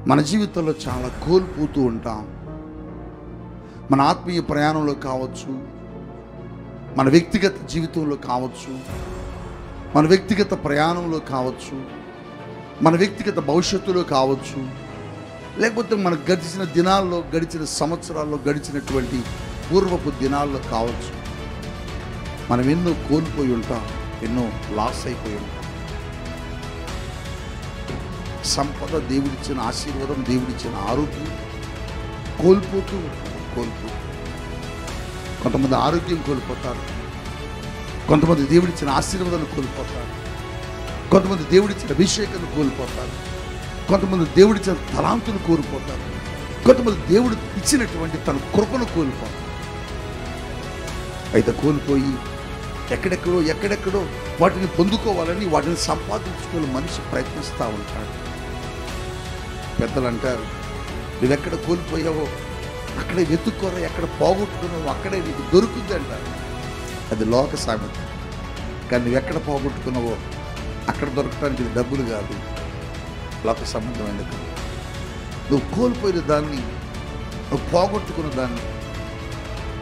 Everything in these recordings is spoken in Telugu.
మన జీవితంలో చాలా కోల్పోతూ ఉంటాం. మన ఆత్మీయ ప్రయాణంలో కావచ్చు, మన వ్యక్తిగత జీవితంలో కావచ్చు, మన వ్యక్తిగత ప్రయాణంలో కావచ్చు, మన వ్యక్తిగత భవిష్యత్తులో కావచ్చు, లేకపోతే మన గడిచిన దినాల్లో, గడిచిన సంవత్సరాల్లో, గడిచినటువంటి పూర్వపు దినాల్లో కావచ్చు, మనం ఎన్నో కోల్పోయి ఉంటాం, ఎన్నో లాస్ అయిపోయి ఉంటాం. సంపద, దేవుడిచ్చిన ఆశీర్వాదం, దేవుడిచ్చిన ఆరోగ్యం కోల్పోతూ ఉంటారు. కొంతమంది ఆరోగ్యం కోల్పోతారు, కొంతమంది దేవుడిచ్చిన ఆశీర్వాదాన్ని కోల్పోతారు, కొంతమంది దేవుడిచ్చిన అభిషేకాన్ని కోల్పోతారు, కొంతమంది దేవుడిచ్చిన తలాంతులు కోల్పోతారు, కొంతమంది దేవుడు ఇచ్చినటువంటి తన కృపను కోల్పోతారు. అయితే కోల్పోయి ఎక్కడెక్కడో వాటిని పొందుకోవాలని, వాటిని సంపాదించుకోవాలని మనిషి ప్రయత్నిస్తూ ఉంటాడు. పెద్దలు అంటారు, నువ్వెక్కడ కోల్పోయావో అక్కడే వెతుక్కోరా, ఎక్కడ పోగొట్టుకున్నావో అక్కడే నీకు దొరుకుద్ది అంటారు. అది లోక సామెత. కానీ నువ్వెక్కడ పోగొట్టుకున్నావో అక్కడ దొరకడానికి ఇది డబ్బులు కాదు, లోక సంబంధమైనది కాదు. నువ్వు కోల్పోయిన దాన్ని, నువ్వు పోగొట్టుకున్న దాన్ని,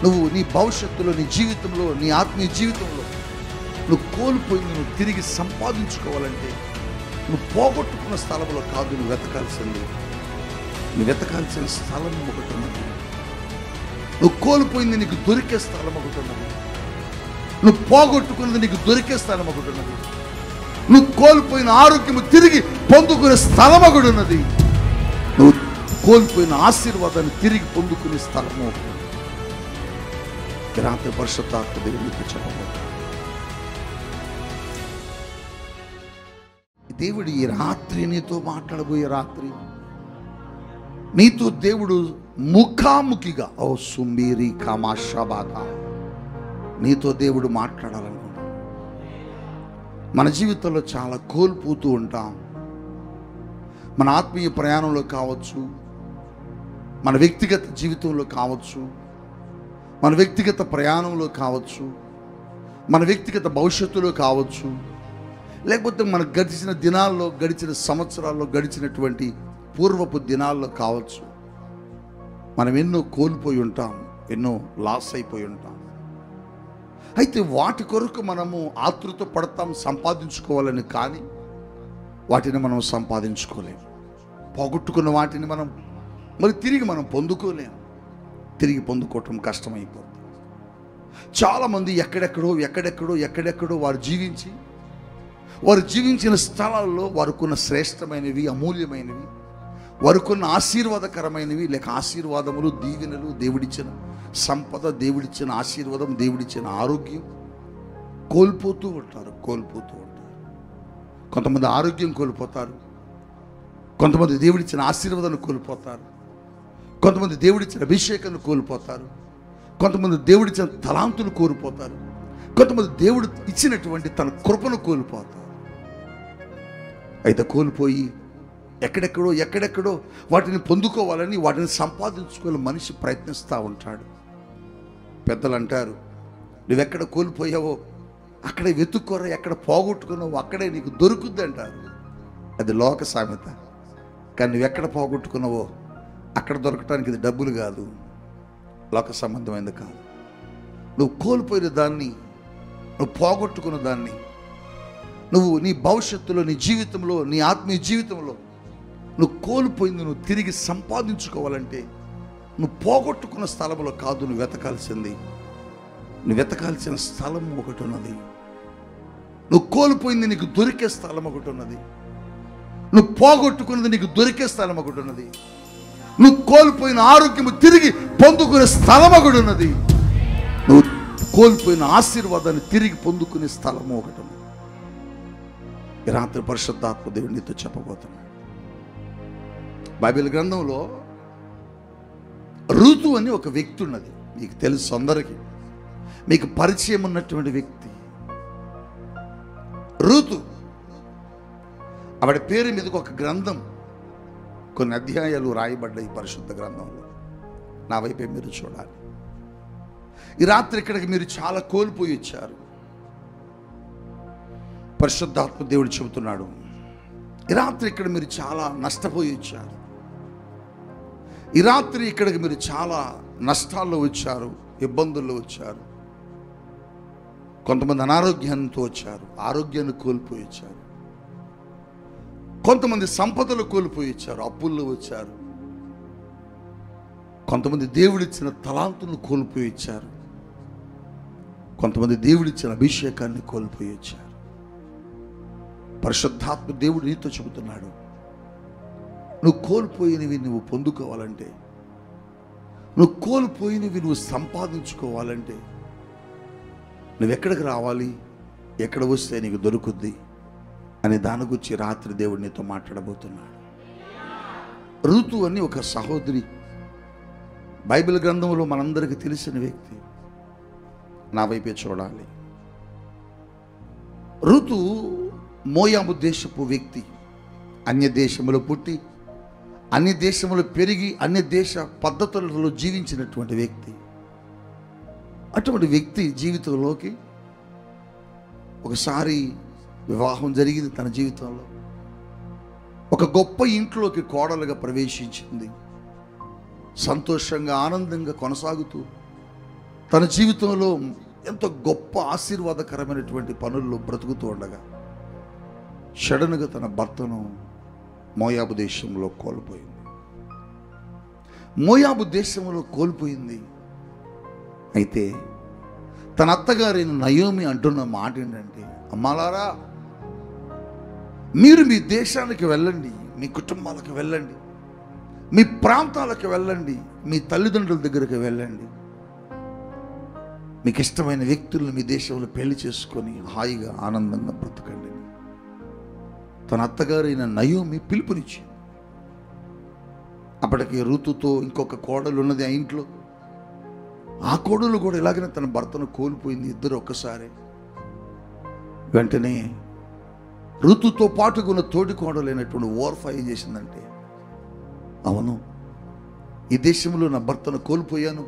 నువ్వు నీ భవిష్యత్తులో, నీ జీవితంలో, నీ ఆత్మీయ జీవితంలో నువ్వు కోల్పోయింది నువ్వు తిరిగి సంపాదించుకోవాలంటే నువ్వు పోగొట్టుకున్న స్థలంలో కాదు నువ్వు వెతకాల్సింది. నువ్వు వెతకాల్సిన స్థలం ఒకటి ఉన్నది. నువ్వు కోల్పోయింది నీకు దొరికే స్థలం ఒకటి ఉన్నది. నువ్వు పోగొట్టుకున్నది నీకు దొరికే స్థలం ఒకటి ఉన్నది. నువ్వు కోల్పోయిన ఆరోగ్యము తిరిగి పొందుకునే స్థలం ఒకటి ఉన్నది. నువ్వు కోల్పోయిన ఆశీర్వాదాన్ని తిరిగి పొందుకునే స్థలము ఒకటి. రాత్రి పరిశుద్ధాత్మ దేవుడు నీకు చెప్పబోతున్నాడు. దేవుడు ఈ రాత్రి నీతో మాట్లాడబోయే రాత్రి, నీతో దేవుడు ముఖాముఖిగా, ఓ సుంబీరి కామాషాబాగా, నీతో దేవుడు మాట్లాడాలనుకుంటున్నాడు. మన జీవితంలో చాలా కోల్పోతూ ఉంటాం. మన ఆత్మీయ ప్రయాణంలో కావచ్చు, మన వ్యక్తిగత జీవితంలో కావచ్చు, మన వ్యక్తిగత ప్రయాణంలో కావచ్చు, మన వ్యక్తిగత భవిష్యత్తులో కావచ్చు, లేకపోతే మన గడిచిన దినాల్లో, గడిచిన సంవత్సరాల్లో, గడిచినటువంటి పూర్వపు దినాల్లో కావచ్చు, మనం ఎన్నో కోల్పోయి ఉంటాం, ఎన్నో లాస్ అయిపోయి ఉంటాం. అయితే వాటి కొరకు మనము ఆతృత పడతాం సంపాదించుకోవాలని, కానీ వాటిని మనం సంపాదించుకోలేము. పోగొట్టుకున్న వాటిని మనం మరి తిరిగి మనం పొందుకోలేము. తిరిగి పొందుకోవటం కష్టమైపోతుంది. చాలామంది ఎక్కడెక్కడో వారు జీవించిన స్థలాల్లో వారుకున్న శ్రేష్టమైనవి, అమూల్యమైనవి, వారుకున్న ఆశీర్వాదకరమైనవి, లేక ఆశీర్వాదములు, దీవెనలు, దేవుడిచ్చిన సంపద, దేవుడిచ్చిన ఆశీర్వాదం, దేవుడిచ్చిన ఆరోగ్యం కోల్పోతూ ఉంటారు. కొంతమంది ఆరోగ్యం కోల్పోతారు, కొంతమంది దేవుడిచ్చిన ఆశీర్వాదాన్ని కోల్పోతారు, కొంతమంది దేవుడిచ్చిన అభిషేకాన్ని కోల్పోతారు, కొంతమంది దేవుడిచ్చిన తలాంతులు కోల్పోతారు, కొంతమంది దేవుడు ఇచ్చినటువంటి తన కృపను కోల్పోతారు. అయితే కోల్పోయి ఎక్కడెక్కడో వాటిని పొందుకోవాలని, వాటిని సంపాదించుకోవాలని మనిషి ప్రయత్నిస్తూ ఉంటాడు. పెద్దలు అంటారు, నువ్వెక్కడ కోల్పోయావో అక్కడే వెతుక్కోరా, ఎక్కడ పోగొట్టుకున్నావో అక్కడే నీకు దొరుకుద్ది అంటారు. అది లోక సామెత. కానీ నువ్వెక్కడ పోగొట్టుకున్నావో అక్కడ దొరకటానికి ఇది డబ్బులు కాదు, లోక సంబంధమైనది కాదు. నువ్వు కోల్పోయిన దాన్ని, నువ్వు పోగొట్టుకున్న దాన్ని, నువ్వు నీ భవిష్యత్తులో, నీ జీవితంలో, నీ ఆత్మీయ జీవితంలో నువ్వు కోల్పోయింది నువ్వు తిరిగి సంపాదించుకోవాలంటే నువ్వు పోగొట్టుకున్న స్థలంలో కాదు నువ్వు వెతకాల్సింది. నువ్వు వెతకాల్సిన స్థలం ఒకటి ఉన్నది. నువ్వు కోల్పోయింది నీకు దొరికే స్థలం ఒకటి ఉన్నది. నువ్వు పోగొట్టుకున్నది నీకు దొరికే స్థలం ఒకటి ఉన్నది. నువ్వు కోల్పోయిన ఆరోగ్యము తిరిగి పొందుకునే స్థలం ఒకటి ఉన్నది. నువ్వు కోల్పోయిన ఆశీర్వాదాన్ని తిరిగి పొందుకునే స్థలము ఒకటి ఉన్నది. ఈ రాత్రి పరిశుద్ధాత్మ దేవుడు నీతో చెప్పబోతున్నాడు. బైబిల్ గ్రంథంలో ఋతు అని ఒక వ్యక్తి ఉన్నది. మీకు తెలుసు, అందరికీ మీకు పరిచయం ఉన్నటువంటి వ్యక్తి ఋతు. ఆవిడ పేరు మీదకి ఒక గ్రంథం, కొన్ని అధ్యాయాలు రాయబడ్డాయి పరిశుద్ధ గ్రంథంలో. నా వైపే మీరు చూడాలి. ఈ రాత్రి ఇక్కడికి మీరు చాలా కోల్పోయి వచ్చారు. పరిశుద్ధాత్మ దేవుడు చెబుతున్నాడు, ఈ రాత్రి ఇక్కడ మీరు చాలా నష్టపోయి వచ్చారు. ఈ రాత్రి ఇక్కడికి మీరు చాలా నష్టాల్లో వచ్చారు, ఇబ్బందుల్లో వచ్చారు. కొంతమంది అనారోగ్యంతో వచ్చారు, ఆరోగ్యాన్ని కోల్పోయి వచ్చారు. కొంతమంది సంపదలు కోల్పోయి వచ్చారు, అప్పుల్లో వచ్చారు. కొంతమంది దేవుడిచ్చిన తలాంతులను కోల్పోయి వచ్చారు. కొంతమంది దేవుడిచ్చిన అభిషేకాన్ని కోల్పోయి వచ్చారు. పరిశుద్ధాత్మ దేవుడు నీతో చెబుతున్నాడు, నువ్వు కోల్పోయినవి నువ్వు పొందుకోవాలంటే, నువ్వు కోల్పోయినవి నువ్వు సంపాదించుకోవాలంటే నువ్వెక్కడికి రావాలి, ఎక్కడ వస్తే నీకు దొరుకుద్ది అని దాని గురించి రాత్రి దేవుడు నీతో మాట్లాడబోతున్నాడు. ఋతు అని ఒక సహోదరి, బైబిల్ గ్రంథంలో మనందరికీ తెలిసిన వ్యక్తి. నా వైపే చూడాలి. ఋతు మోయాబు దేశపు వ్యక్తి. అన్య దేశంలో పుట్టి, అన్య దేశంలో పెరిగి, అన్య దేశ పద్ధతులలో జీవించినటువంటి వ్యక్తి. అటువంటి వ్యక్తి జీవితంలోకి ఒకసారి వివాహం జరిగింది. తన జీవితంలో ఒక గొప్ప ఇంట్లోకి కోడలుగా ప్రవేశించింది. సంతోషంగా, ఆనందంగా కొనసాగుతూ తన జీవితంలో ఎంతో గొప్ప ఆశీర్వాదకరమైనటువంటి పనుల్లో బ్రతుకుతూ ఉండగా సడన్గా తన భర్తను మోయాబు దేశంలో కోల్పోయింది. మోయాబు దేశంలో కోల్పోయింది. అయితే తన అత్తగారైన నయోమి అంటున్న మాట ఏంటంటే, అమ్మాలారా, మీరు మీ దేశానికి వెళ్ళండి, మీ కుటుంబాలకు వెళ్ళండి, మీ ప్రాంతాలకు వెళ్ళండి, మీ తల్లిదండ్రుల దగ్గరికి వెళ్ళండి, మీకు ఇష్టమైన వ్యక్తులను మీ దేశంలో పెళ్లి చేసుకొని హాయిగా ఆనందంగా బ్రతకండి. తన అత్తగారైన నయోమి పిలుపునిచ్చింది. అప్పటికి ఋతుతో ఇంకొక కోడలు ఉన్నది ఆ ఇంట్లో. ఆ కోడలు కూడా ఇలాగనే తన భర్తను కోల్పోయింది. ఇద్దరు ఒక్కసారి. వెంటనే ఋతుతో పాటుగా ఉన్న తోటి కోడలైనటువంటి ఓర్ఫా ఏం చేసిందంటే, అవును, ఈ దేశంలో నా భర్తను కోల్పోయాను,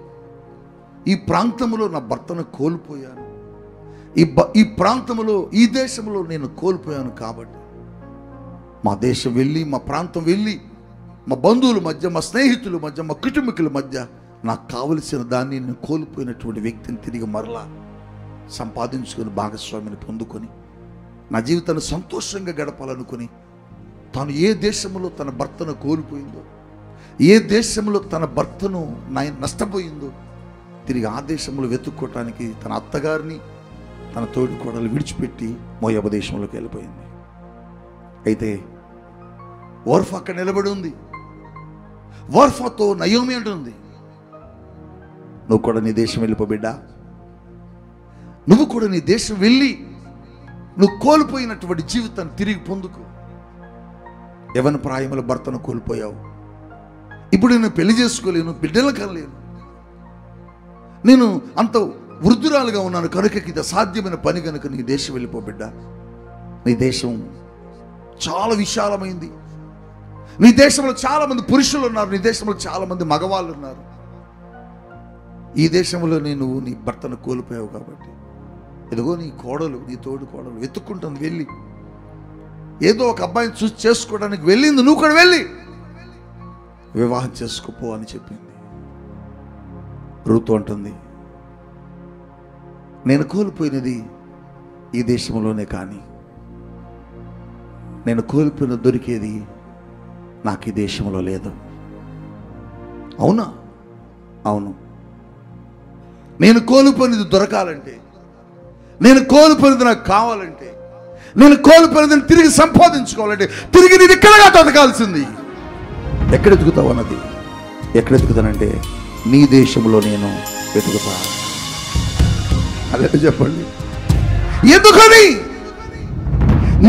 ఈ ప్రాంతంలో నా భర్తను కోల్పోయాను, ఈ ప్రాంతంలో, ఈ దేశంలో నేను కోల్పోయాను. కాబట్టి మా దేశం వెళ్ళి, మా ప్రాంతం వెళ్ళి, మా బంధువుల మధ్య, మా స్నేహితుల మధ్య, మా కుటుంబీకుల మధ్య నాకు కావలసిన దాన్ని నేను కోల్పోయినటువంటి వ్యక్తిని తిరిగి మరలా సంపాదించుకొని భాగస్వామిని పొందుకొని నా జీవితాన్ని సంతోషంగా గడపాలనుకుని తాను ఏ దేశంలో తన భర్తను కోల్పోయిందో, ఏ దేశంలో తన భర్తను నష్టపోయిందో తిరిగి ఆ దేశంలో వెతుక్కోవటానికి తన అత్తగారిని, తన తోడి కోడలు విడిచిపెట్టి మోయాబు దేశంలోకి వెళ్ళిపోయింది. అయితే ఓర్ఫా అక్కడ నిలబడి ఉంది. ఓర్ఫాతో నయోమి అంటుంది, నువ్వు కూడా నీ దేశం వెళ్ళిపో బిడ్డా, నువ్వు కూడా నీ దేశం వెళ్ళి నువ్వు కోల్పోయినటువంటి జీవితాన్ని తిరిగి పొందుకో. యవ్వన ప్రాయముల భర్తను కోల్పోయావు, ఇప్పుడు నేను పెళ్లి చేసుకోలేను, బిడ్డలు కనలేను, నేను అంత వృద్ధురాలుగా ఉన్నాను కనుక ఇది అసాధ్యమైన పని కనుక నీ దేశం వెళ్ళిపో బిడ్డ. నీ దేశం చాలా విశాలమైంది, నీ దేశంలో చాలా మంది పురుషులు ఉన్నారు, నీ దేశంలో చాలా మంది మగవాళ్ళు ఉన్నారు. ఈ దేశంలో నువ్వు నీ భర్తను కోల్పోయావు కాబట్టి ఎదుగో నీ కోడలు, నీ తోడు కోడలు వెతుక్కుంటుంది. వెళ్ళి ఏదో ఒక అబ్బాయిని చూసి చేసుకోవడానికి వెళ్ళింది, నువ్వు కూడా వెళ్ళి వివాహం చేసుకోపో అని చెప్పింది. ఋతు అంటుంది, నేను కోల్పోయినది ఈ దేశంలోనే, కానీ నేను కోల్పోయిన దొరికేది నాకు ఈ దేశంలో లేదు. అవునా? అవును. నేను కోల్పోయినది దొరకాలంటే, నేను కోల్పోయినది నాకు కావాలంటే, నేను కోల్పోయినది తిరిగి సంపాదించుకోవాలంటే తిరిగి నేను ఇక్కడగా బతకాల్సింది. ఎక్కడ ఎదుగుతావు అన్నది, ఎక్కడ ఎదుగుతానంటే నీ దేశంలో నేను వెతుకుతా. అదే చెప్పండి, ఎందుకని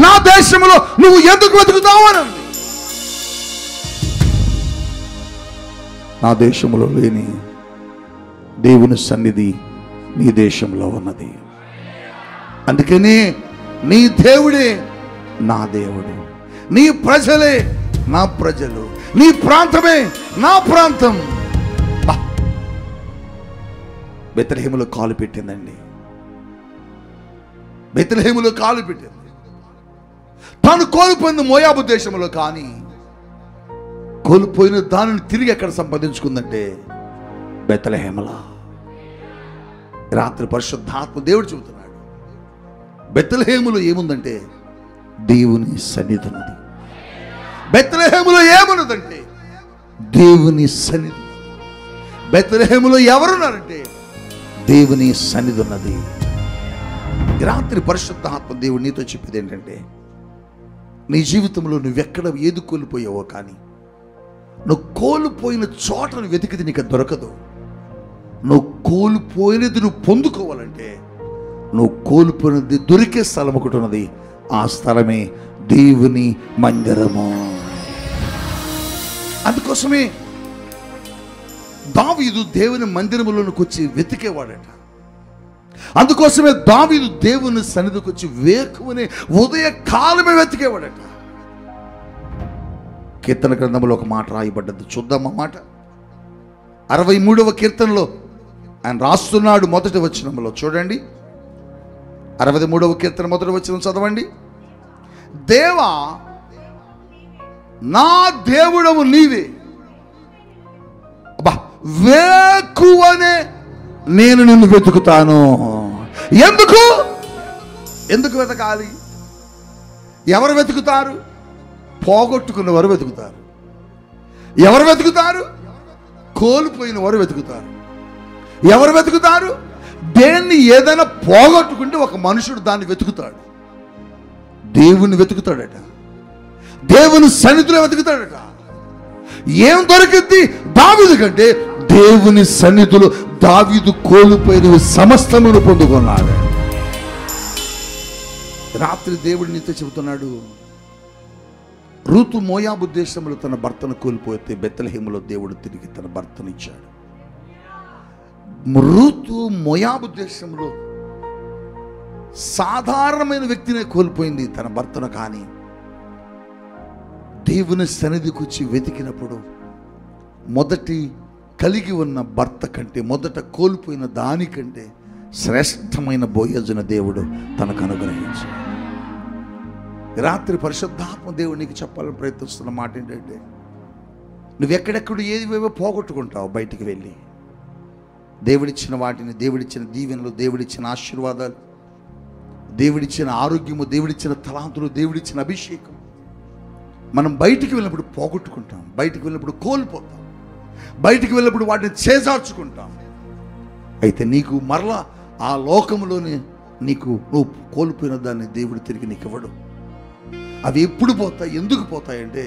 నా దేశంలో నువ్వు ఎందుకు వెతుకుతావు అనండి. నా దేశంలో లేని దేవుని సన్నిధి నీ దేశంలో ఉన్నది. అందుకని నీ దేవుడే నా దేవుడు, నీ ప్రజలే నా ప్రజలు, నీ ప్రాంతమే నా ప్రాంతం. బెత్లెహేములో కాలు పెట్టిందండి, బెత్లెహేములో కాలు పెట్టింది. తాను కోల్పోయింది మోయాబు దేశంలో, కానీ కోల్పోయిన దానిని తిరిగి ఎక్కడ సంపాదించుకుందంటే బెత్లెహేములో. రాత్రి పరిశుద్ధాత్మ దేవుడు చెబుతున్నాడు, బెత్లెహేములో ఏముందంటే దేవుని సన్నిధి ఉన్నది. బెత్లెహేములో ఏమున్నదంటే దేవుని సన్నిధి. బెత్లెహేములో ఎవరున్నారంటే దేవుని సన్నిధి ఉన్నది. రాత్రి పరిశుద్ధాత్మ దేవుడు నీతో చెప్పేది ఏంటంటే, నీ జీవితంలో నువ్వెక్కడ ఏది కోల్పోయావో కానీ నువ్వు కోల్పోయిన చోటను వెతికితే నీకు దొరకదు. నువ్వు కోల్పోయినది నువ్వు పొందుకోవాలంటే నువ్వు కోల్పోయినది దొరికే స్థలం ఒకటి ఉన్నది. ఆ స్థలమే దేవుని మందిరము. అందుకోసమే దావీదు దేవుని మందిరములోనికి వచ్చి వెతికేవాడట. అందుకోసమే దావీదు దేవుని సన్నిధికి వచ్చి వేకువనే ఉదయ కాలమే వెతికేవాడట. కీర్తన గ్రంథంలో ఒక మాట రాయబడ్డది, చూద్దాం ఆ మాట. 63వ కీర్తనలో ఆయన రాస్తున్నాడు. మొదటి వచనంలో చూడండి, 63వ కీర్తన మొదటి వచనం చదవండి. దేవా నా దేవుడవు నీవే, అబ్బా వేకువనే నేను నిన్ను వెతుకుతాను. ఎందుకు వెతకాలి? ఎవరు వెతుకుతారు? పోగొట్టుకున్న వారు వెతుకుతారు. ఎవరు వెతుకుతారు? కోల్పోయిన వారు వెతుకుతారు. ఎవరు వెతుకుతారు? దేన్ని ఏదైనా పోగొట్టుకుంటే ఒక మనుషుడు దాన్ని వెతుకుతాడు. దేవుణ్ణి వెతుకుతాడట, దేవుని సన్నిధిలో వెతుకుతాడట. ఏం దొరికింది దావీదు కంటే? దేవుని సన్నిధిలో దావీదు కోల్పోయిన సమస్తమును పొందుకున్నాడు. రాత్రి దేవుడు నీతో చెబుతున్నాడు, రూతు మోయాబు దేశంలో తన భర్తను కోల్పోతే బెత్లెహేములో దేవుడు తిరిగి తన భర్తను ఇచ్చాడు. రూతు మోయాబు దేశంలో సాధారణమైన వ్యక్తినే కోల్పోయింది, తన భర్తను. కానీ దేవుని సన్నిధికి వచ్చి వెతికినప్పుడు మొదటి కలిగి ఉన్న భర్త కంటే, మొదట కోల్పోయిన దానికంటే శ్రేష్టమైన బోయజున దేవుడు తనకు అనుగ్రహించాడు. రాత్రి పరిశుద్ధాత్మ దేవుడు నీకు చెప్పాలని ప్రయత్నిస్తున్న మాట ఏంటంటే, నువ్వెక్కడెక్కడ ఏవేవో పోగొట్టుకుంటావు. బయటికి వెళ్ళి దేవుడిచ్చిన వాటిని, దేవుడిచ్చిన దీవెనలు, దేవుడిచ్చిన ఆశీర్వాదాలు, దేవుడిచ్చిన ఆరోగ్యము, దేవుడిచ్చిన తలాంతులు, దేవుడిచ్చిన అభిషేకం మనం బయటికి వెళ్ళినప్పుడు పోగొట్టుకుంటాం. బయటికి వెళ్ళినప్పుడు కోల్పోతాం. బయటికి వెళ్ళినప్పుడు వాటిని చేజార్చుకుంటాం. అయితే నీకు మరలా ఆ లోకంలోనే నువ్వు కోల్పోయిన దాన్ని దేవుడు తిరిగి నీకు ఇవ్వడు. అవి ఎప్పుడు పోతాయి? ఎందుకు పోతాయి అంటే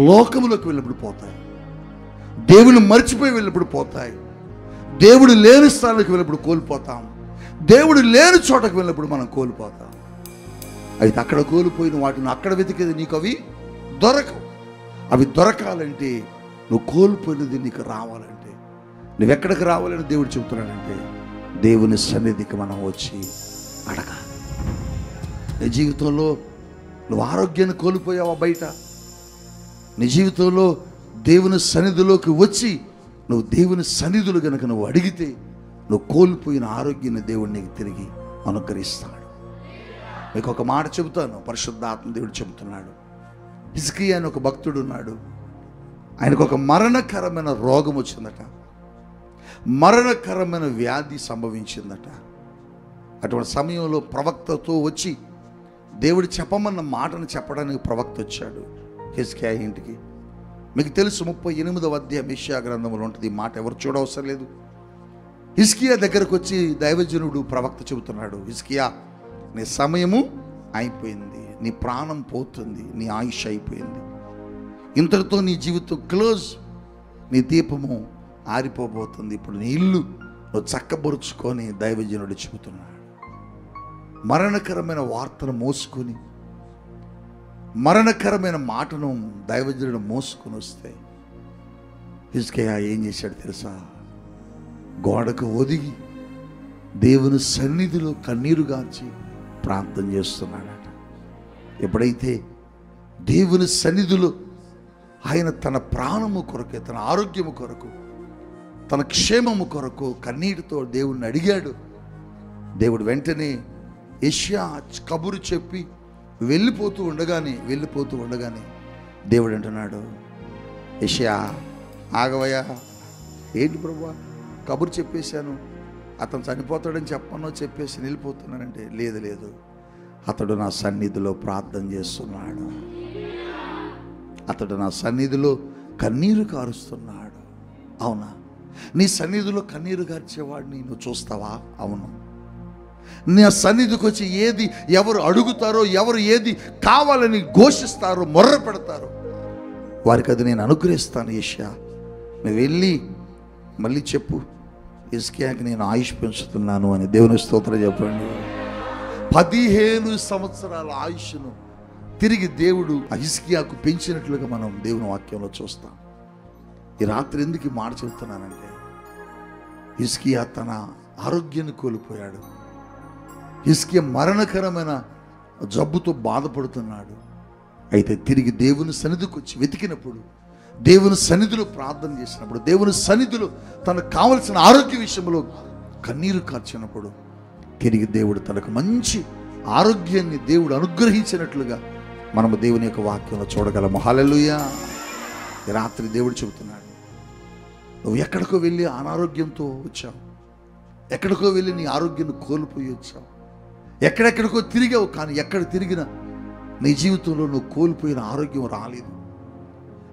లోకంలోకి వెళ్ళినప్పుడు పోతాయి. దేవుని మర్చిపోయి వెళ్ళినప్పుడు పోతాయి. దేవుడు లేని స్థానానికి వెళ్ళినప్పుడు కోల్పోతాం. దేవుడు లేని చోటకు వెళ్ళినప్పుడు మనం కోల్పోతాం. అయితే అక్కడ కోల్పోయిన వాటిని అక్కడ వెతికేది నీకు అవి దొరకవు. అవి దొరకాలంటే, నువ్వు కోల్పోయినది నీకు రావాలంటే, నువ్వెక్కడికి రావాలని దేవుడు చెబుతున్నాడంటే దేవుని సన్నిధికి మనం వచ్చి అడగాలి. నీ జీవితంలో నువ్వు ఆరోగ్యాన్ని కోల్పోయావా? బయట నీ జీవితంలో దేవుని సన్నిధిలోకి వచ్చి నువ్వు దేవుని సన్నిధులు గనుక నువ్వు అడిగితే నువ్వు కోల్పోయిన ఆరోగ్యాన్ని దేవుడు నీకు తిరిగి అనుగ్రహిస్తాడు. మీకు ఒక మాట చెబుతాను, పరిశుద్ధాత్మ దేవుడు చెబుతున్నాడు. హిజ్కియా అని ఒక భక్తుడు ఉన్నాడు. ఆయనకు ఒక మరణకరమైన రోగం వచ్చిందట, మరణకరమైన వ్యాధి సంభవించిందట. అటువంటి సమయంలో ప్రవక్తతో వచ్చి దేవుడు చెప్పమన్న మాటను చెప్పడానికి ప్రవక్త వచ్చాడు హిజ్కియా ఇంటికి. మీకు తెలుసు 38వ అధ్యాయం యెషయా గ్రంథంలో ఉంటుంది ఈ మాట, ఎవరు చూడవసరం లేదు. హిజ్కియా దగ్గరకు వచ్చి దైవజనుడు ప్రవక్త చెబుతున్నాడు, హిజ్కియా నీ సమయము అయిపోయింది, నీ ప్రాణం పోతుంది, నీ ఆయుష్ అయిపోయింది, ఇంతటితో నీ జీవితం క్లోజ్, నీ దీపము ఆరిపోబోతుంది, ఇప్పుడు నీ ఇల్లు నువ్వు చక్కబరుచుకొని దైవజనుడు చెబుతున్నాడు. మరణకరమైన వార్తను మోసుకొని, మరణకరమైన మాటను దైవజనుడు మోసుకొని వస్తే హిజ్కియా ఏం చేశాడు తెలుసా? గోడకు ఒదిగి దేవుని సన్నిధిలో కన్నీరు గార్చి ప్రార్థన చేస్తున్నాడట. ఎప్పుడైతే దేవుని సన్నిధిలో ఆయన తన ప్రాణము కొరకు, తన ఆరోగ్యము కొరకు, తన క్షేమము కొరకు కన్నీటితో దేవుణ్ణి అడిగాడు. దేవుడు వెంటనే యెషయా కబురు చెప్పి వెళ్ళిపోతూ ఉండగానే దేవుడు అంటున్నాడు, యెషయా ఆగవయ్యా, ఏంటి ప్రభువా కబురు చెప్పేశాను, అతను చనిపోతాడని చెప్పనో చెప్పేసి వెళ్ళిపోతున్నానంటే, లేదు లేదు, అతడు నా సన్నిధిలో ప్రార్థన చేస్తున్నాడు, అతడు నా సన్నిధిలో కన్నీరు కారుస్తున్నాడు. అవునా? నీ సన్నిధిలో కన్నీరు కార్చేవాడిని నువ్వు చూస్తావా? అవును. నా సన్నిధికి వచ్చి ఏది ఎవరు అడుగుతారో, ఎవరు ఏది కావాలని ఘోషిస్తారో, మొర్ర పెడతారో వారికి అది నేను అనుగ్రహిస్తాను. యెషయా, నువ్వు వెళ్ళి మళ్ళీ చెప్పు, హిజ్కియాకి నేను ఆయుష్ పెంచుతున్నాను అని. దేవుని స్తోత్రం చెప్పండి. 15 సంవత్సరాల ఆయుష్ను తిరిగి దేవుడు హిజ్కియాకు పెంచినట్లుగా మనం దేవుని వాక్యంలో చూస్తాం. ఈ రాత్రి ఎందుకు ఈ మాట చెబుతున్నానంటే, హిజ్కియా తన ఆరోగ్యాన్ని కోల్పోయాడు. హిజ్కియా మరణకరమైన జబ్బుతో బాధపడుతున్నాడు. అయితే తిరిగి దేవుని సన్నిధికి వచ్చి వెతికినప్పుడు, దేవుని సన్నిధిలో ప్రార్థన చేసినప్పుడు, దేవుని సన్నిధిలో తనకు కావలసిన ఆరోగ్య విషయంలో కన్నీరు కార్చినప్పుడు తిరిగి దేవుడు తనకు మంచి ఆరోగ్యాన్ని దేవుడు అనుగ్రహించినట్లుగా మనము దేవుని యొక్క వాక్యంలో చూడగలము. హల్లెలూయా. ఈ రాత్రి దేవుడు చెబుతున్నాడు, నువ్వు ఎక్కడికో వెళ్ళి అనారోగ్యంతో వచ్చావు, ఎక్కడికో వెళ్ళి నీ ఆరోగ్యాన్ని కోల్పోయి వచ్చావు, ఎక్కడెక్కడికో తిరిగావు. కానీ ఎక్కడ తిరిగినా నీ జీవితంలో నువ్వు కోల్పోయిన ఆరోగ్యం రాలేదు.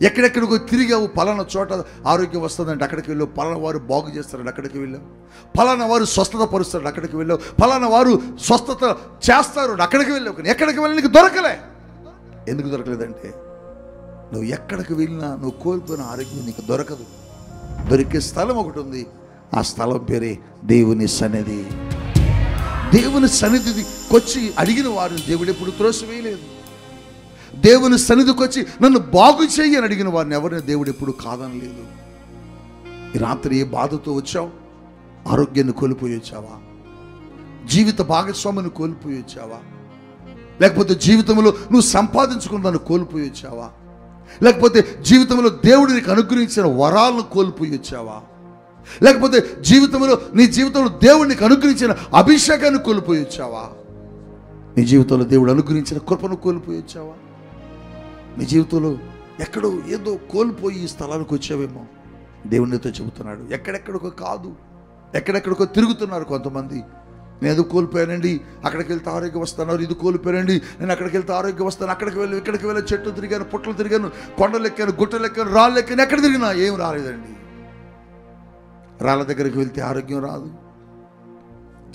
ఎక్కడెక్కడికో తిరిగావు, పలానా చోట ఆరోగ్యం వస్తుందంటే అక్కడికి వెళ్ళావు, పలానా వారు బాగు చేస్తారంటే అక్కడికి వెళ్ళావు, పలానా వారు స్వస్థత పరుస్తాడు అక్కడికి వెళ్ళావు, పలానా వారు స్వస్థత చేస్తారు అక్కడికి వెళ్ళావు. కానీ ఎక్కడికి వెళ్ళి నీకు దొరకలే. ఎందుకు దొరకలేదంటే, నువ్వు ఎక్కడికి వెళ్ళినా నువ్వు కోల్పోయిన ఆరోగ్యం నీకు దొరకదు. దొరికే స్థలం ఒకటి ఉంది, ఆ స్థలం పేరే దేవుని సన్నిధి. దేవుని సన్నిధికి వచ్చి అడిగిన వారిని దేవుడు ఎప్పుడు త్రోసివేయలేదు. దేవుని సన్నిధికి వచ్చి నన్ను బాగు చెయ్యి అని అడిగిన వారిని ఎవరిని దేవుడు ఎప్పుడు కాదనలేదు. ఈ రాత్రి ఏ బాధతో వచ్చావు? ఆరోగ్యాన్ని కోల్పోయి వచ్చావా? జీవిత భాగస్వామిని కోల్పోయి వచ్చావా? లేకపోతే జీవితంలో నువ్వు సంపాదించుకున్న దాన్ని కోల్పోయి వచ్చావా? లేకపోతే జీవితంలో దేవుడు నీకు అనుగ్రహించిన వరాలను కోల్పోయి వచ్చావా? లేకపోతే నీ జీవితంలో దేవుడు నీకు అనుగ్రహించిన అభిషేకాన్ని కోల్పోయి వచ్చావా? నీ జీవితంలో దేవుడు అనుగ్రహించిన కృపను కోల్పోయి వచ్చావా? నీ జీవితంలో ఎక్కడో ఏదో కోల్పోయి ఈ స్థలానికి వచ్చావేమో. దేవునితో చెబుతున్నాడు, ఎక్కడెక్కడికో కాదు, ఎక్కడెక్కడికో తిరుగుతున్నారు కొంతమంది. నేను ఏదో కోల్పోయానండి, అక్కడికి వెళ్తే ఆరోగ్యం వస్తున్నారు, ఇది కోల్పోయానండి, నేను అక్కడికి వెళ్తే ఆరోగ్యం వస్తాను, అక్కడికి వెళ్ళి ఇక్కడికి వెళ్ళి చెట్లు తిరిగాను, పుట్టలు తిరిగాను, కొండలు ఎక్కాను, గుట్టలు ఎక్కాను, రాళ్ళు ఎక్కాను, ఎక్కడ తిరిగినా ఏం రాలేదండి. రాళ్ళ దగ్గరికి వెళ్తే ఆరోగ్యం రాదు,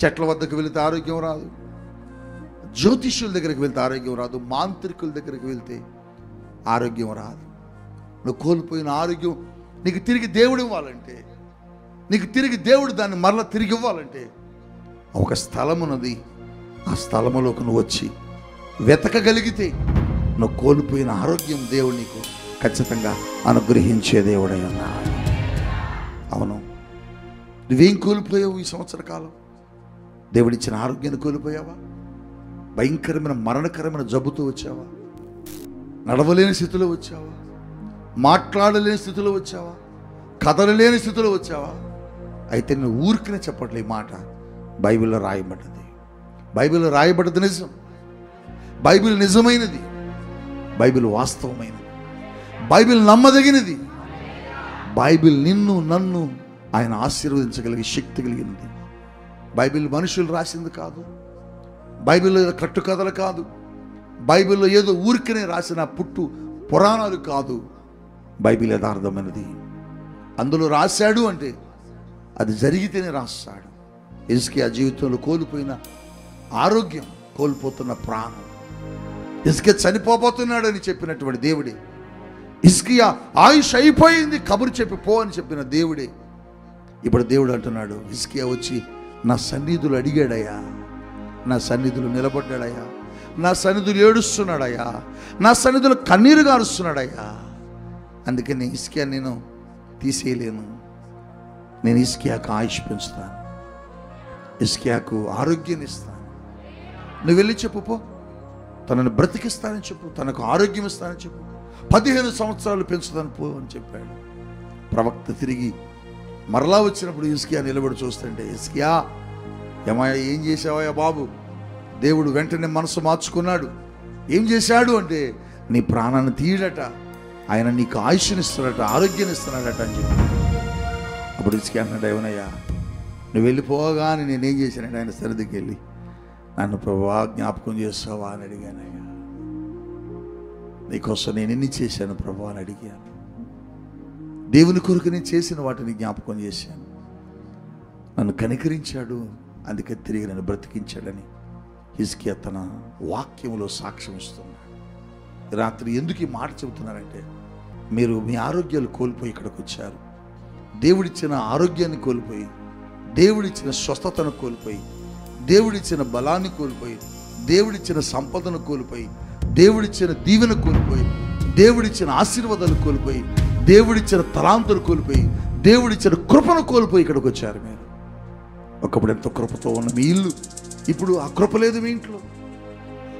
చెట్ల వద్దకు వెళితే ఆరోగ్యం రాదు, జ్యోతిష్యుల దగ్గరికి వెళ్తే ఆరోగ్యం రాదు, మాంత్రికుల దగ్గరికి వెళ్తే ఆరోగ్యం రాదు. నువ్వు కోల్పోయిన ఆరోగ్యం నీకు తిరిగి దేవుడు ఇవ్వాలంటే, నీకు తిరిగి దేవుడు దాన్ని మరలా తిరిగి ఇవ్వాలంటే ఒక స్థలం ఉన్నది. ఆ స్థలములోకి నువ్వు వచ్చి వెతకగలిగితే నువ్వు కోల్పోయిన ఆరోగ్యం దేవుడు నీకు ఖచ్చితంగా అనుగ్రహించే దేవుడై ఉన్నాడు. అవును, నువ్వేం కోల్పోయావు ఈ సంవత్సర కాలం? దేవుడిచ్చిన ఆరోగ్యాన్ని కోల్పోయావా? భయంకరమైన మరణకరమైన జబ్బుతో వచ్చావా? నడవలేని స్థితిలో వచ్చావా? మాట్లాడలేని స్థితిలో వచ్చావా? కదలలేని స్థితిలో వచ్చావా? అయితే నువ్వు ఊరికనే చెప్పట్లే ఈ మాట. బైబిల్లో రాయబడ్డది, బైబిల్లో రాయబడ్డది నిజం. బైబిల్ నిజమైనది, బైబిల్ వాస్తవమైనది, బైబిల్ నమ్మదగినది. బైబిల్ నిన్ను నన్ను ఆయన ఆశీర్వదించగలిగే శక్తి కలిగినది. బైబిల్ మనుషులు రాసింది కాదు, బైబిల్లో కట్టుకథలు కాదు, బైబిల్లో ఏదో ఊరికనే రాసిన పురాణాలు కాదు. బైబిల్ యథార్థమైనది. అందులో రాశాడు అంటే అది జరిగితేనే రాస్తాడు. హిజ్కియా జీవితంలో కోల్పోయిన ఆరోగ్యం, కోల్పోతున్న ప్రాణం, హిజ్కియా చనిపోబోతున్నాడని చెప్పినటువంటి దేవుడే, హిజ్కియా ఆయుష్ అయిపోయింది కబురు చెప్పి పో అని చెప్పిన దేవుడే, ఇప్పుడు దేవుడు అంటున్నాడు, హిజ్కియా వచ్చి నా సన్నిధులు అడిగాడయ్యా, నా సన్నిధులు నిలబడ్డాడయ్యా, నా సన్నిధులు ఏడుస్తున్నాడయ్యా, నా సన్నిధులు కన్నీరు గారుస్తున్నాడయ్యా. అందుకని హిజ్కియా నేను తీసేయలేను, నేను హిజ్కియాకు ఆయుష్ పెంచుతాను, హిజ్కియాకు ఆరోగ్యాన్ని ఇస్తాను. నువ్వు వెళ్ళి చెప్పు పో, తనను బ్రతికిస్తానని చెప్పు, తనకు ఆరోగ్యం ఇస్తానని చెప్పు, 15 సంవత్సరాలు పెంచుతాను పో అని చెప్పాడు. ప్రవక్త తిరిగి మరలా వచ్చినప్పుడు హిజ్కియా నిలబడి చూస్తుంటే, హిజ్కియా ఏమయ్యా ఏం చేసావయ్యా బాబు? దేవుడు వెంటనే మనసు మార్చుకున్నాడు. ఏం చేశాడు అంటే, నీ ప్రాణాన్ని తీయడట, ఆయన నీకు ఆయుష్నిస్తున్నాడట, ఆరోగ్యాన్ని ఇస్తున్నాడట అని చెప్పి. అప్పుడు హిజ్కియా అన్నాడు, ఏమనయ్యా నువ్వు వెళ్ళిపోగానే నేనేం చేశానంటే ఆయన సన్నిధికి వెళ్ళి, నన్ను ప్రభువా జ్ఞాపకం చేస్తావా అని అడిగానయ్యా. నీకోసం నేను ఎన్ని చేశాను ప్రభువా అని అడిగాను. దేవుని కొరకు నేను చేసిన వాటిని జ్ఞాపకం చేశాను. నన్ను కనికరించాడు, అందుకే తిరిగి నన్ను బ్రతికించాడని హిజ్కియా తన వాక్యములో సాక్ష్యం ఇస్తున్నాడు. రాత్రి ఎందుకు ఈ మాట చెబుతున్నారంటే, మీరు మీ ఆరోగ్యాలు కోల్పోయి ఇక్కడికి వచ్చారు. దేవుడిచ్చిన ఆరోగ్యాన్ని కోల్పోయి, దేవుడిచ్చిన స్వస్థతను కోల్పోయి, దేవుడిచ్చిన బలాన్ని కోల్పోయి, దేవుడిచ్చిన సంపదను కోల్పోయి, దేవుడిచ్చిన దీవెన కోల్పోయి, దేవుడిచ్చిన ఆశీర్వాదాలు కోల్పోయి, దేవుడిచ్చిన తలాంతులు కోల్పోయి, దేవుడిచ్చిన కృపను కోల్పోయి ఇక్కడికి వచ్చారు. మీరు ఒకప్పుడు ఎంతో కృపతో ఉన్న మీ ఇల్లు ఇప్పుడు ఆ కృప లేదు మీ ఇంట్లో.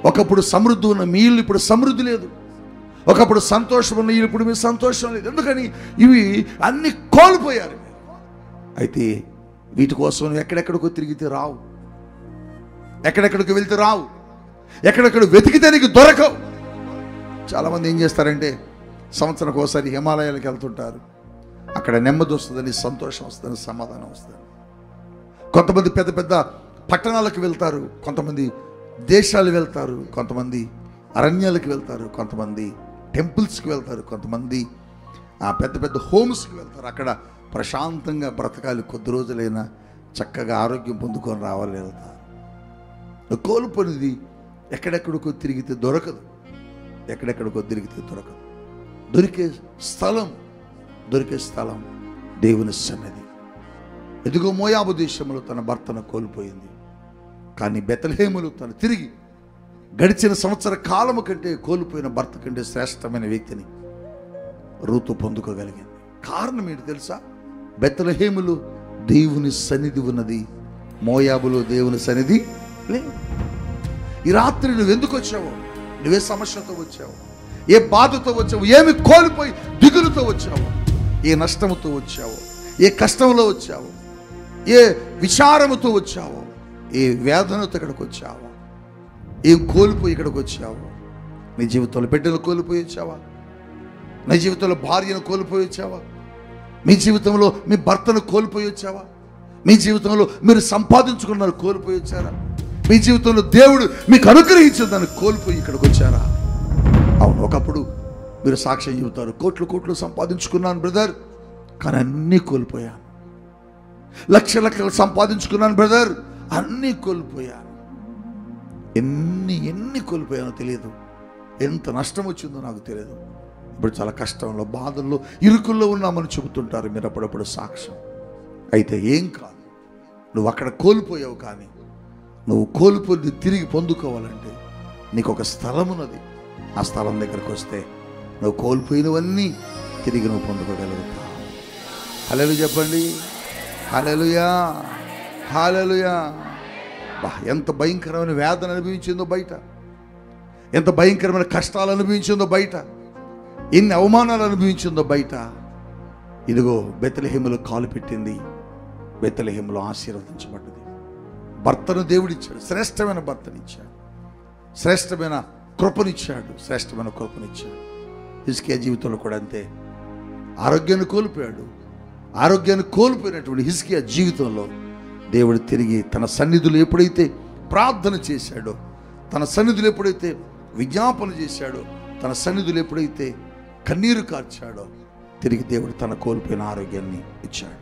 ఒకప్పుడు సమృద్ధి ఉన్న మీ ఇల్లు ఇప్పుడు సమృద్ధి లేదు. ఒకప్పుడు సంతోషం ఉన్న ఇల్లు ఇప్పుడు మీ సంతోషం లేదు. ఎందుకని? ఇవి అన్ని కోల్పోయారు. అయితే వీటి కోసం నువ్వు ఎక్కడెక్కడికో తిరిగితే రావు, ఎక్కడెక్కడికి వెళ్తే రావు, ఎక్కడెక్కడ వెతికితే నీకు దొరకవు. చాలామంది ఏం చేస్తారంటే సంవత్సరానికి ఒకసారి హిమాలయాలకు వెళ్తుంటారు. అక్కడ నెమ్మది వస్తుందని, సంతోషం వస్తుందని, సమాధానం వస్తుంది. కొంతమంది పెద్ద పెద్ద పట్టణాలకు వెళ్తారు, కొంతమంది దేశాలు వెళ్తారు, కొంతమంది అరణ్యాలకు వెళ్తారు, కొంతమంది టెంపుల్స్కి వెళ్తారు, కొంతమంది పెద్ద పెద్ద హోమ్స్కి వెళ్తారు. అక్కడ ప్రశాంతంగా బ్రతకాలి, కొద్ది రోజులైనా చక్కగా ఆరోగ్యం పొందుకొని రావాలి వెళ్తారు. కోల్పోనిది ఎక్కడెక్కడికో తిరిగితే దొరకదు, ఎక్కడెక్కడికో తిరిగితే దొరకదు. దొరికే స్థలం దేవుని సన్నిధి. ఎదుగో మోయాబు దేశంలో తన భర్తను కోల్పోయింది, కానీ బెత్లెహేములో తను తిరిగి గడిచిన సంవత్సర కాలము కంటే కోల్పోయిన భర్త కంటే శ్రేష్టమైన వ్యక్తిని రూతు పొందుకోగలిగింది. కారణం ఏంటి తెలుసా? బెత్లెహేములో దేవుని సన్నిధి ఉన్నది, మోయాబులో దేవుని సన్నిధి లేదు. ఈ రాత్రి నువ్వు ఎందుకు వచ్చావో, నువ్వే సమస్యతో వచ్చావు, ఏ బాధతో వచ్చావు, ఏమి కోల్పోయి దిగులుతో వచ్చావు, ఏ నష్టముతో వచ్చావు, ఏ కష్టంలో వచ్చావు, ఏ విచారముతో వచ్చావో, ఏ వేదనతో ఇక్కడికి వచ్చావో, ఏం కోల్పోయి ఇక్కడికి వచ్చావు. నీ జీవితంలో బిడ్డలు కోల్పోయి వచ్చావా? నీ జీవితంలో భార్యను కోల్పోయి వచ్చావా? మీ జీవితంలో మీ భర్తను కోల్పోయి వచ్చావా? మీ జీవితంలో మీరు సంపాదించుకున్న కోల్పోయి వచ్చారా? మీ జీవితంలో దేవుడు మీకు అనుగ్రహించిన దాన్ని కోల్పోయి ఇక్కడికి వచ్చారా? అవును, ఒకప్పుడు మీరు సాక్ష్యం చెబుతారు, కోట్లు కోట్లు సంపాదించుకున్నాను బ్రదర్, కానీ అన్నీ కోల్పోయాను. లక్షలు సంపాదించుకున్నాను బ్రదర్, అన్నీ కోల్పోయాను. ఎన్ని కోల్పోయానో తెలియదు, ఎంత నష్టం వచ్చిందో నాకు తెలియదు. ఇప్పుడు చాలా కష్టంలో, బాధల్లో, ఇరుకుల్లో ఉన్నామని చెబుతుంటారు మీరు అప్పుడప్పుడు సాక్ష్యం. అయితే ఏం కాదు, నువ్వు అక్కడ కోల్పోయావు, కానీ నువ్వు కోల్పోయి తిరిగి పొందుకోవాలంటే నీకు ఒక స్థలం ఉన్నది. ఆ స్థలం దగ్గరకు వస్తే నువ్వు కోల్పోయినవన్నీ తిరిగి నువ్వు పొందుకోగలుగుతావు. హల్లెలూయా చెప్పండి, హల్లెలూయా, హల్లెలూయా. ఎంత భయంకరమైన వేదన అనుభవించిందో బయట, ఎంత భయంకరమైన కష్టాలు అనుభవించిందో బయట, ఎన్ని అవమానాలు అనుభవించిందో బయట. ఇదిగో బెత్లెహేములో కాలు పెట్టింది, బెత్లెహేములో ఆశీర్వదించబడ్డది. భర్తను దేవుడిచ్చాడు, శ్రేష్టమైన భర్తనిచ్చాడు, శ్రేష్టమైన కృపనిచ్చాడు, శ్రేష్టమైన కృపనిచ్చాడు. హిజ్కియా జీవితంలో కూడా అంతే. ఆరోగ్యాన్ని కోల్పోయాడు. ఆరోగ్యాన్ని కోల్పోయినటువంటి హిజ్కియా జీవితంలో దేవుడు తిరిగి తన సన్నిధిలో ఎప్పుడైతే ప్రార్థన చేశాడో, తన సన్నిధిలో ఎప్పుడైతే విజ్ఞాపన చేశాడో, తన సన్నిధిలో ఎప్పుడైతే కన్నీరు కార్చాడో, తిరిగి దేవుడు తన కోల్పోయిన ఆరోగ్యాన్ని ఇచ్చాడు.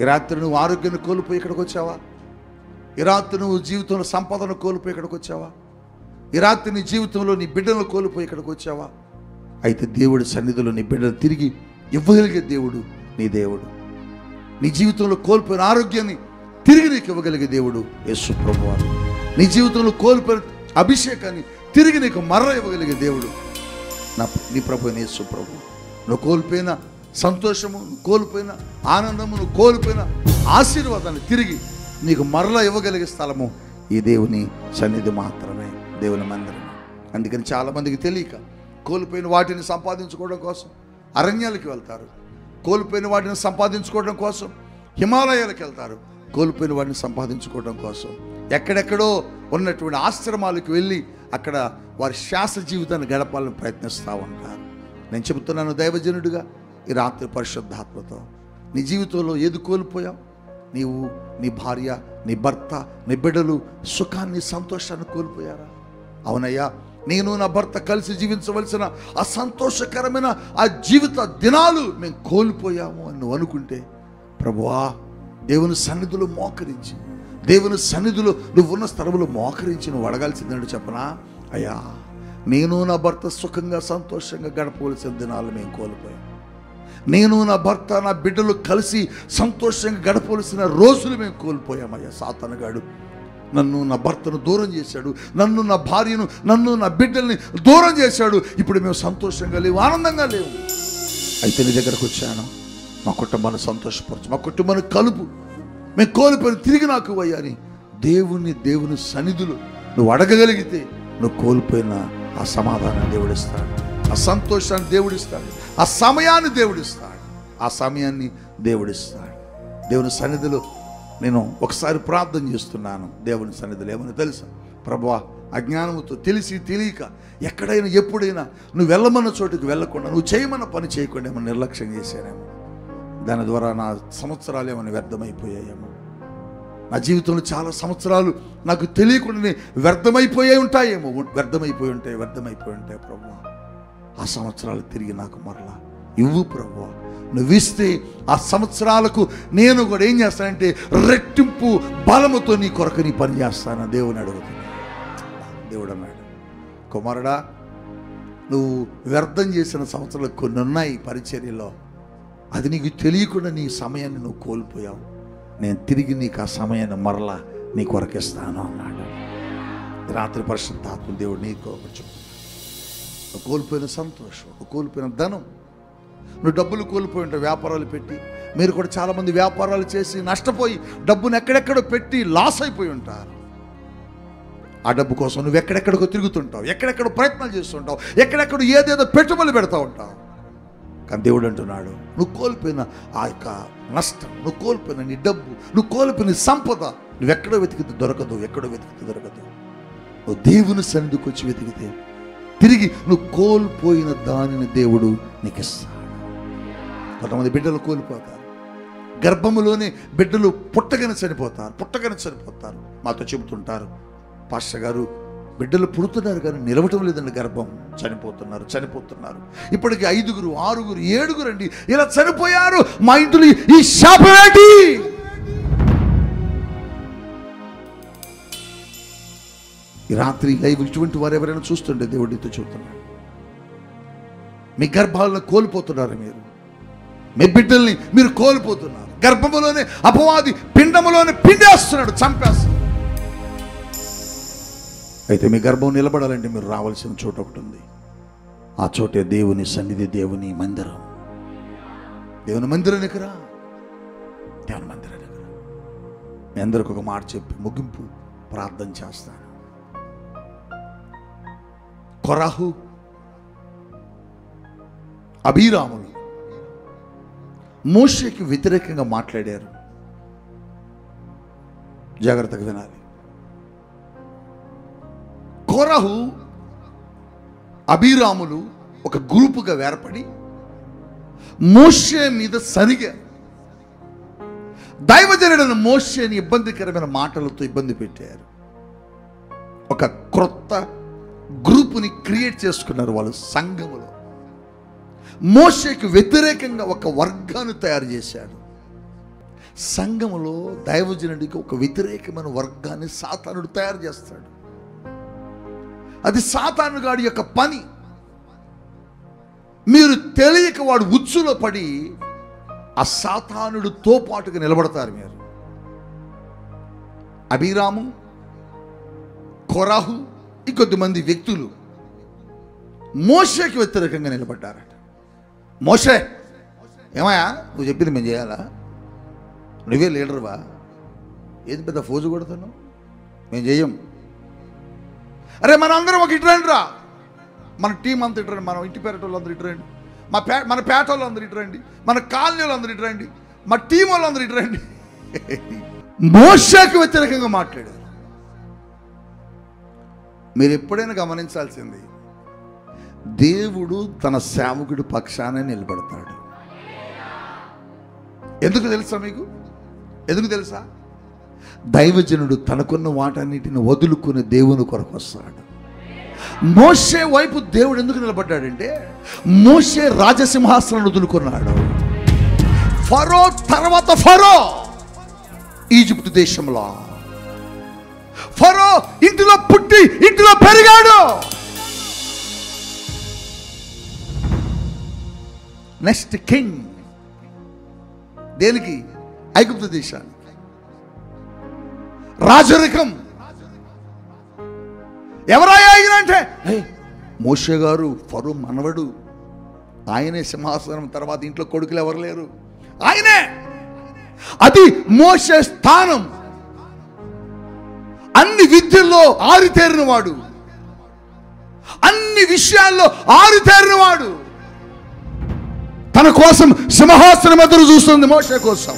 ఈ రాత్రి నువ్వు ఆరోగ్యాన్ని కోల్పోయి ఇక్కడికి వచ్చావా? ఈ రాత్రి నువ్వు జీవితంలో సంపదను కోల్పోయి ఇక్కడికి వచ్చావా? ఈ రాత్రి నీ జీవితంలో నీ బిడ్డలను కోల్పోయి ఇక్కడికి వచ్చావా? అయితే దేవుడి సన్నిధిలో నీ బిడ్డలు తిరిగి ఇవ్వగలిగే దేవుడు నీ దేవుడు. నీ జీవితంలో కోల్పోయిన ఆరోగ్యాన్ని తిరిగి నీకు ఇవ్వగలిగే దేవుడు యేసు ప్రభువారు. నీ జీవితంలో కోల్పోయిన అభిషేకాన్ని తిరిగి నీకు మరల ఇవ్వగలిగే దేవుడు నీ ప్రభు యేసు ప్రభు. నువ్వు కోల్పోయిన సంతోషము, నువ్వు కోల్పోయిన ఆనందము, నువ్వు కోల్పోయిన ఆశీర్వాదాన్ని తిరిగి నీకు మరలా ఇవ్వగలిగే స్థలము ఈ దేవుని సన్నిధి మాత్రమే, దేవుని మందిరం. అందుకని చాలామందికి తెలియక కోల్పోయిన వాటిని సంపాదించుకోవడం కోసం అరణ్యాలకు వెళ్తారు, కోల్పోయిన వాటిని సంపాదించుకోవడం కోసం హిమాలయాలకు వెళ్తారు, కోల్పోయిన వాటిని సంపాదించుకోవడం కోసం ఎక్కడెక్కడో ఉన్నటువంటి ఆశ్రమాలకు వెళ్ళి అక్కడ వారి శ్వాస జీవితాన్ని గడపాలని ప్రయత్నిస్తూ ఉంటారు. నేను చెబుతున్నాను దైవజనుడిగా ఈ రాత్రి పరిశుద్ధాత్మతో, నీ జీవితంలో ఏది కోల్పోయావు? నీవు, నీ భార్య, నీ భర్త, నీ బిడ్డలు సుఖాన్ని, సంతోషాన్ని కోల్పోయారా? అవునయ్యా, నేను నా భర్త కలిసి జీవించవలసిన ఆ సంతోషకరమైన ఆ జీవిత దినాలు మేము కోల్పోయాము అని నువ్వు అనుకుంటే, ప్రభువా, దేవుని సన్నిధిలో మోకరించి, దేవుని సన్నిధిలో నువ్వు ఉన్న స్థలంలో మోకరించి నువ్వు అడగాల్సిందంటే చెప్పనా? అయ్యా, నేను నా భర్త సుఖంగా సంతోషంగా గడపవలసిన దినాలు మేము కోల్పోయాం. నేను నా భర్త, నా బిడ్డలు కలిసి సంతోషంగా గడపవలసిన రోజులు మేము కోల్పోయామయ్యా. సాతానుగాడు నన్ను, నా భర్తను దూరం చేశాడు, నన్ను, నా భార్యను, నన్ను, నా బిడ్డల్ని దూరం చేశాడు. ఇప్పుడు మేము సంతోషంగా లేవు, ఆనందంగా లేవు. అయితే నీ దగ్గరకు వచ్చాను, మా కుటుంబాన్ని సంతోషపరచు, మా కుటుంబాన్ని కలుపు, మేము కోల్పోయిన తిరిగి నాకు ఇవ్వయ్యా అని దేవుని సన్నిధిలో నువ్వు అడగగలిగితే నువ్వు కోల్పోయిన ఆ సమాధానాన్ని దేవుడిస్తాడు, ఆ సంతోషాన్ని దేవుడిస్తాడు, ఆ సమయాన్ని దేవుడిస్తాడు, ఆ సమయాన్ని దేవుడిస్తాడు. దేవుని సన్నిధిలో నేను ఒకసారి ప్రార్థన చేస్తున్నాను. దేవుని సన్నిధిలో ఏమని తెలుసా? ప్రభువా, అజ్ఞానంతో తెలిసి తెలియక ఎక్కడైనా ఎప్పుడైనా నువ్వు వెళ్ళమన్న చోటుకు వెళ్ళకుండా, నువ్వు చేయమన్న పని చేయకుండా ఏమో నిర్లక్ష్యం చేశానేమో, దాని ద్వారా నా సంవత్సరాలు ఏమైనా వ్యర్థమైపోయాయేమో, నా జీవితంలో చాలా సంవత్సరాలు నాకు తెలియకుండానే వ్యర్థమైపోయి ఉంటాయేమో, వ్యర్థమైపోయి ఉంటాయి ప్రభువా. ఆ సంవత్సరాలు తిరిగి నాకు మరలా ఇవ్వు ప్రభువా. నువ్వు ఇస్తే ఆ సంవత్సరాలకు నేను కూడా ఏం చేస్తానంటే రెట్టింపు బలముతో నీ కొరకు నీ పని చేస్తాను దేవుని అడుగుతున్నా. దేవుడు అన్నాడు, కుమారుడా, నువ్వు వ్యర్థం చేసిన సంవత్సరాలు కొన్ని ఉన్నాయి పరిచర్యలో, అది నీకు తెలియకుండా నీ సమయాన్ని నువ్వు కోల్పోయావు. నేను తిరిగి నీకు ఆ సమయాన్ని మరలా నీ కొరకిస్తాను అన్నాడు. రాత్రి పరిశుద్ధాత్మ దేవుడు నీ కొరకు చెప్తున్నాడు. నువ్వు కోల్పోయిన సంతోషం, నువ్వు కోల్పోయిన ధనం, నువ్వు డబ్బులు కోల్పోయి ఉంటావు వ్యాపారాలు పెట్టి. మీరు కూడా చాలామంది వ్యాపారాలు చేసి నష్టపోయి డబ్బును ఎక్కడెక్కడో పెట్టి లాస్ అయిపోయి ఉంటారు. ఆ డబ్బు కోసం నువ్వు ఎక్కడెక్కడికో తిరుగుతుంటావు, ఎక్కడెక్కడో ప్రయత్నాలు చేస్తుంటావు, ఎక్కడెక్కడో ఏదేదో పెట్టుబడులు పెడతా ఉంటావు. కానీ దేవుడు అంటున్నాడు, నువ్వు కోల్పోయిన ఆ యొక్క నష్టం, నువ్వు కోల్పోయిన నీ డబ్బు, నువ్వు కోల్పోయిన సంపద నువ్వెక్కడో వెతికితే దొరకదు, ఎక్కడో వెతికితే దొరకదు. నువ్వు దేవుని సన్నిధికి వచ్చి వెతికితే తిరిగి నువ్వు కోల్పోయిన దానిని దేవుడు నీకు ఇస్తాడు. కొంతమంది బిడ్డలు కోల్పోతారు, గర్భములోనే బిడ్డలు పుట్టగానే చనిపోతారు. మాతో చెబుతుంటారు, పాస్టర్ గారు, బిడ్డలు పుడుతున్నారు కానీ నిలవటం లేదండి, గర్భం, చనిపోతున్నారు. ఇప్పటికి 5, 6, 7 అండి ఇలా చనిపోయారు. మా ఇంట్లో ఈ శాపం ఏంటి? ఈ రాత్రి లైవ్ ఇటువంటి వారు ఎవరైనా చూస్తుంటే దేవుడితో చెబుతున్నాడు, మీ గర్భాలను కోల్పోతున్నారు, మీరు మీ బిడ్డల్ని మీరు కోల్పోతున్నారు. గర్భములోనే అపవాది పిండములోనే పిండేస్తున్నాడు, చంపేస్తున్నాడు. అయితే మీ గర్భం నిలబడాలంటే మీరు రావాల్సిన చోటు ఒకటి ఉంది. ఆ చోటే దేవుని సన్నిధి, దేవుని మందిరం. దేవుని మందిరానికి రా, దేవుని మందిరానికి రా. మీ అందరికి ఒక మాట చెప్పి ముగింపు ప్రార్థన చేస్తాను. కొరాహు, అబీరాములు మోషేకి వ్యతిరేకంగా మాట్లాడారు. జాగ్రత్తగా వినాలి. కోరహు, అబీరాములు ఒక గ్రూపుగా ఏర్పడి మోషే మీద సరిగారు. దైవజనుడైన మోషేని ఇబ్బందికరమైన మాటలతో ఇబ్బంది పెట్టారు. ఒక క్రొత్త గ్రూపుని క్రియేట్ చేసుకున్నారు వాళ్ళు సంఘములో. మోషేకి వ్యతిరేకంగా ఒక వర్గాన్ని తయారు చేశాడు. సంఘములో దైవజనుడికి ఒక వ్యతిరేకమైన వర్గాన్ని సాతానుడు తయారు చేస్తాడు. అది సాతానుగాడి యొక్క పని. మీరు తెలియక వాడు ఉచ్చులో పడి ఆ సాతానుడితో పాటుగా నిలబడతారు. మీరు అబీరాము, కొరాహు, ఇంకొద్దిమంది వ్యక్తులు మోషేకి వ్యతిరేకంగా నిలబడ్డారట. మోషే, ఏమయ్యా నువ్వు చెప్పింది మేము చేయాలా? నువ్వే లీడర్వా? ఏది పెద్ద ఫోజు కొడుతున్నావు? మేము చెయ్యం. అరే మన అందరం ఒక ఇటురండి రా, మన టీం అంతా ఇటురండి, మన ఇంటి పేరట వాళ్ళు అందరూ ఇటురండి, మన పేట వాళ్ళు అందరూ ఇటురండి, మన కాలనీ వాళ్ళు అందరూ ఇటురండి, మా టీం వాళ్ళు అందరూ ఇటురండి. మోషేకి వ్యతిరేకంగా మాట్లాడారు. మీరు ఎప్పుడైనా గమనించాల్సింది, దేవుడు తన సేవకుడి పక్షానే నిలబడతాడు. ఎందుకు తెలుసా మీకు? ఎందుకు తెలుసా? దైవజనుడు తనకున్న వాటన్నిటిని వదులుకుని దేవుని కొరకు వస్తాడు. మోషే వైపు దేవుడు ఎందుకు నిలబడ్డాడంటే, మోషే రాజసింహాసనాన్ని వదులుకున్నాడు. ఫరో తర్వాత ఫరో ఈజిప్ట్ దేశంలో, ఫరో ఇంటిలో పుట్టి ఇంటిలో పెరిగాడు. నెక్స్ట్ కింగ్ దేనికి? ఐగుప్తు దేశానికి. రాజరికం ఎవరాయా అంటే, మోషే గారు ఫరో మనవడు, ఆయనే సింహాసనం. తర్వాత ఇంట్లో కొడుకులు ఎవరు లేరు, ఆయనే. అది మోషే స్థానం. అన్ని విద్యల్లో ఆరితేరినవాడు, అన్ని విషయాల్లో ఆరితేరినవాడు. తన కోసం సింహాసనం ఎదురు చూస్తుంది మోషే కోసం.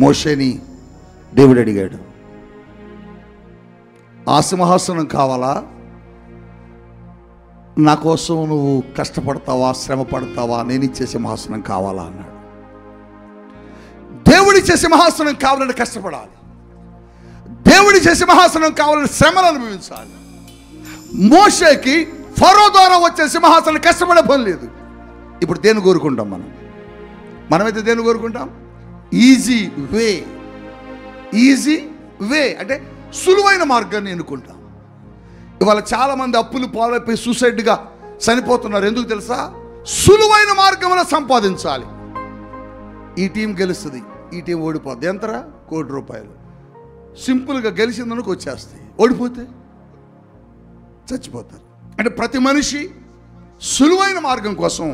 మోషేని దేవుడు అడిగాడు, ఆ సింహాసనం కావాలా? నా కోసం నువ్వు కష్టపడతావా, శ్రమ పడతావా? నేను ఇచ్చే సింహాసనం కావాలా అన్నాడు. దేవుడిచ్చే సింహాసనం కావాలంటే కష్టపడాలి, దేవుడిచ్చే సింహాసనం కావాలంటే శ్రమను అనుభవించాలి. మోషేకి ఫరో ద్వారా వచ్చే సింహాసనం కష్టపడే పని లేదు. ఇప్పుడు దేన్ని కోరుకుంటాం మనమైతే దేన్ని కోరుకుంటాం? Easy way. ఈజీ వే అంటే సులువైన మార్గాన్ని ఎన్నుకుంటాం. ఇవాళ చాలామంది అప్పులు పాలైపోయి సూసైడ్గా చనిపోతున్నారు. ఎందుకు తెలుసా? సులువైన మార్గంలో సంపాదించాలి. ఈ టీం గెలుస్తుంది, ఈ టీం ఓడిపోద్ది. ఎంతరా? ₹1,00,00,000. సింపుల్గా గెలిచిందనుకు వచ్చేస్తాయి, ఓడిపోతే చచ్చిపోతారు. అంటే ప్రతి మనిషి సులువైన మార్గం కోసం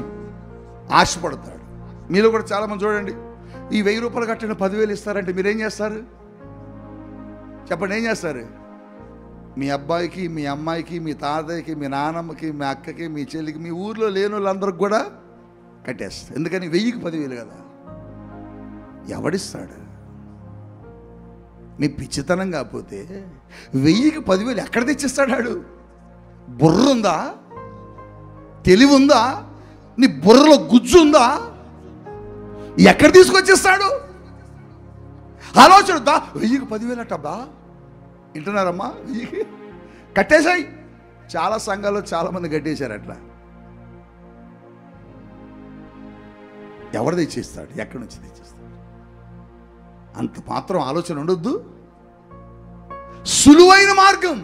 ఆశపడతాడు. మీరు కూడా చాలామంది చూడండి, ఈ ₹1000 కట్టిన 10,000 ఇస్తారంటే మీరేం చేస్తారు? చెప్పండి, ఏం చేస్తారు? మీ అబ్బాయికి, మీ అమ్మాయికి, మీ తాతయ్యకి, మీ నాన్నమ్మకి, మీ అక్కకి, మీ చెల్లికి, మీ ఊర్లో లేని వాళ్ళందరికి కూడా కట్టేస్తారు. ఎందుకని? 1000కి 10,000 కదా. ఎవడిస్తాడు? నీ పిచ్చితనం కాకపోతే 1000కి 10,000 ఎక్కడ తెచ్చిస్తాడు? బుర్ర ఉందా? తెలివి ఉందా? నీ బుర్రలో గుజ్జు ఉందా? ఎక్కడ తీసుకొచ్చేస్తాడు? ఆలోచన వద్దా? 1000కి 10,000 అట్టబ్బా, వింటున్నారమ్మా? 1000కి కట్టేశాయి. చాలా సంఘాల్లో చాలామంది కట్టేశారు అట్లా. ఎవరు తెచ్చిస్తాడు? ఎక్కడి నుంచి తెచ్చిస్తాడు? అంత మాత్రం ఆలోచన ఉండొద్దు. సులువైన మార్గం.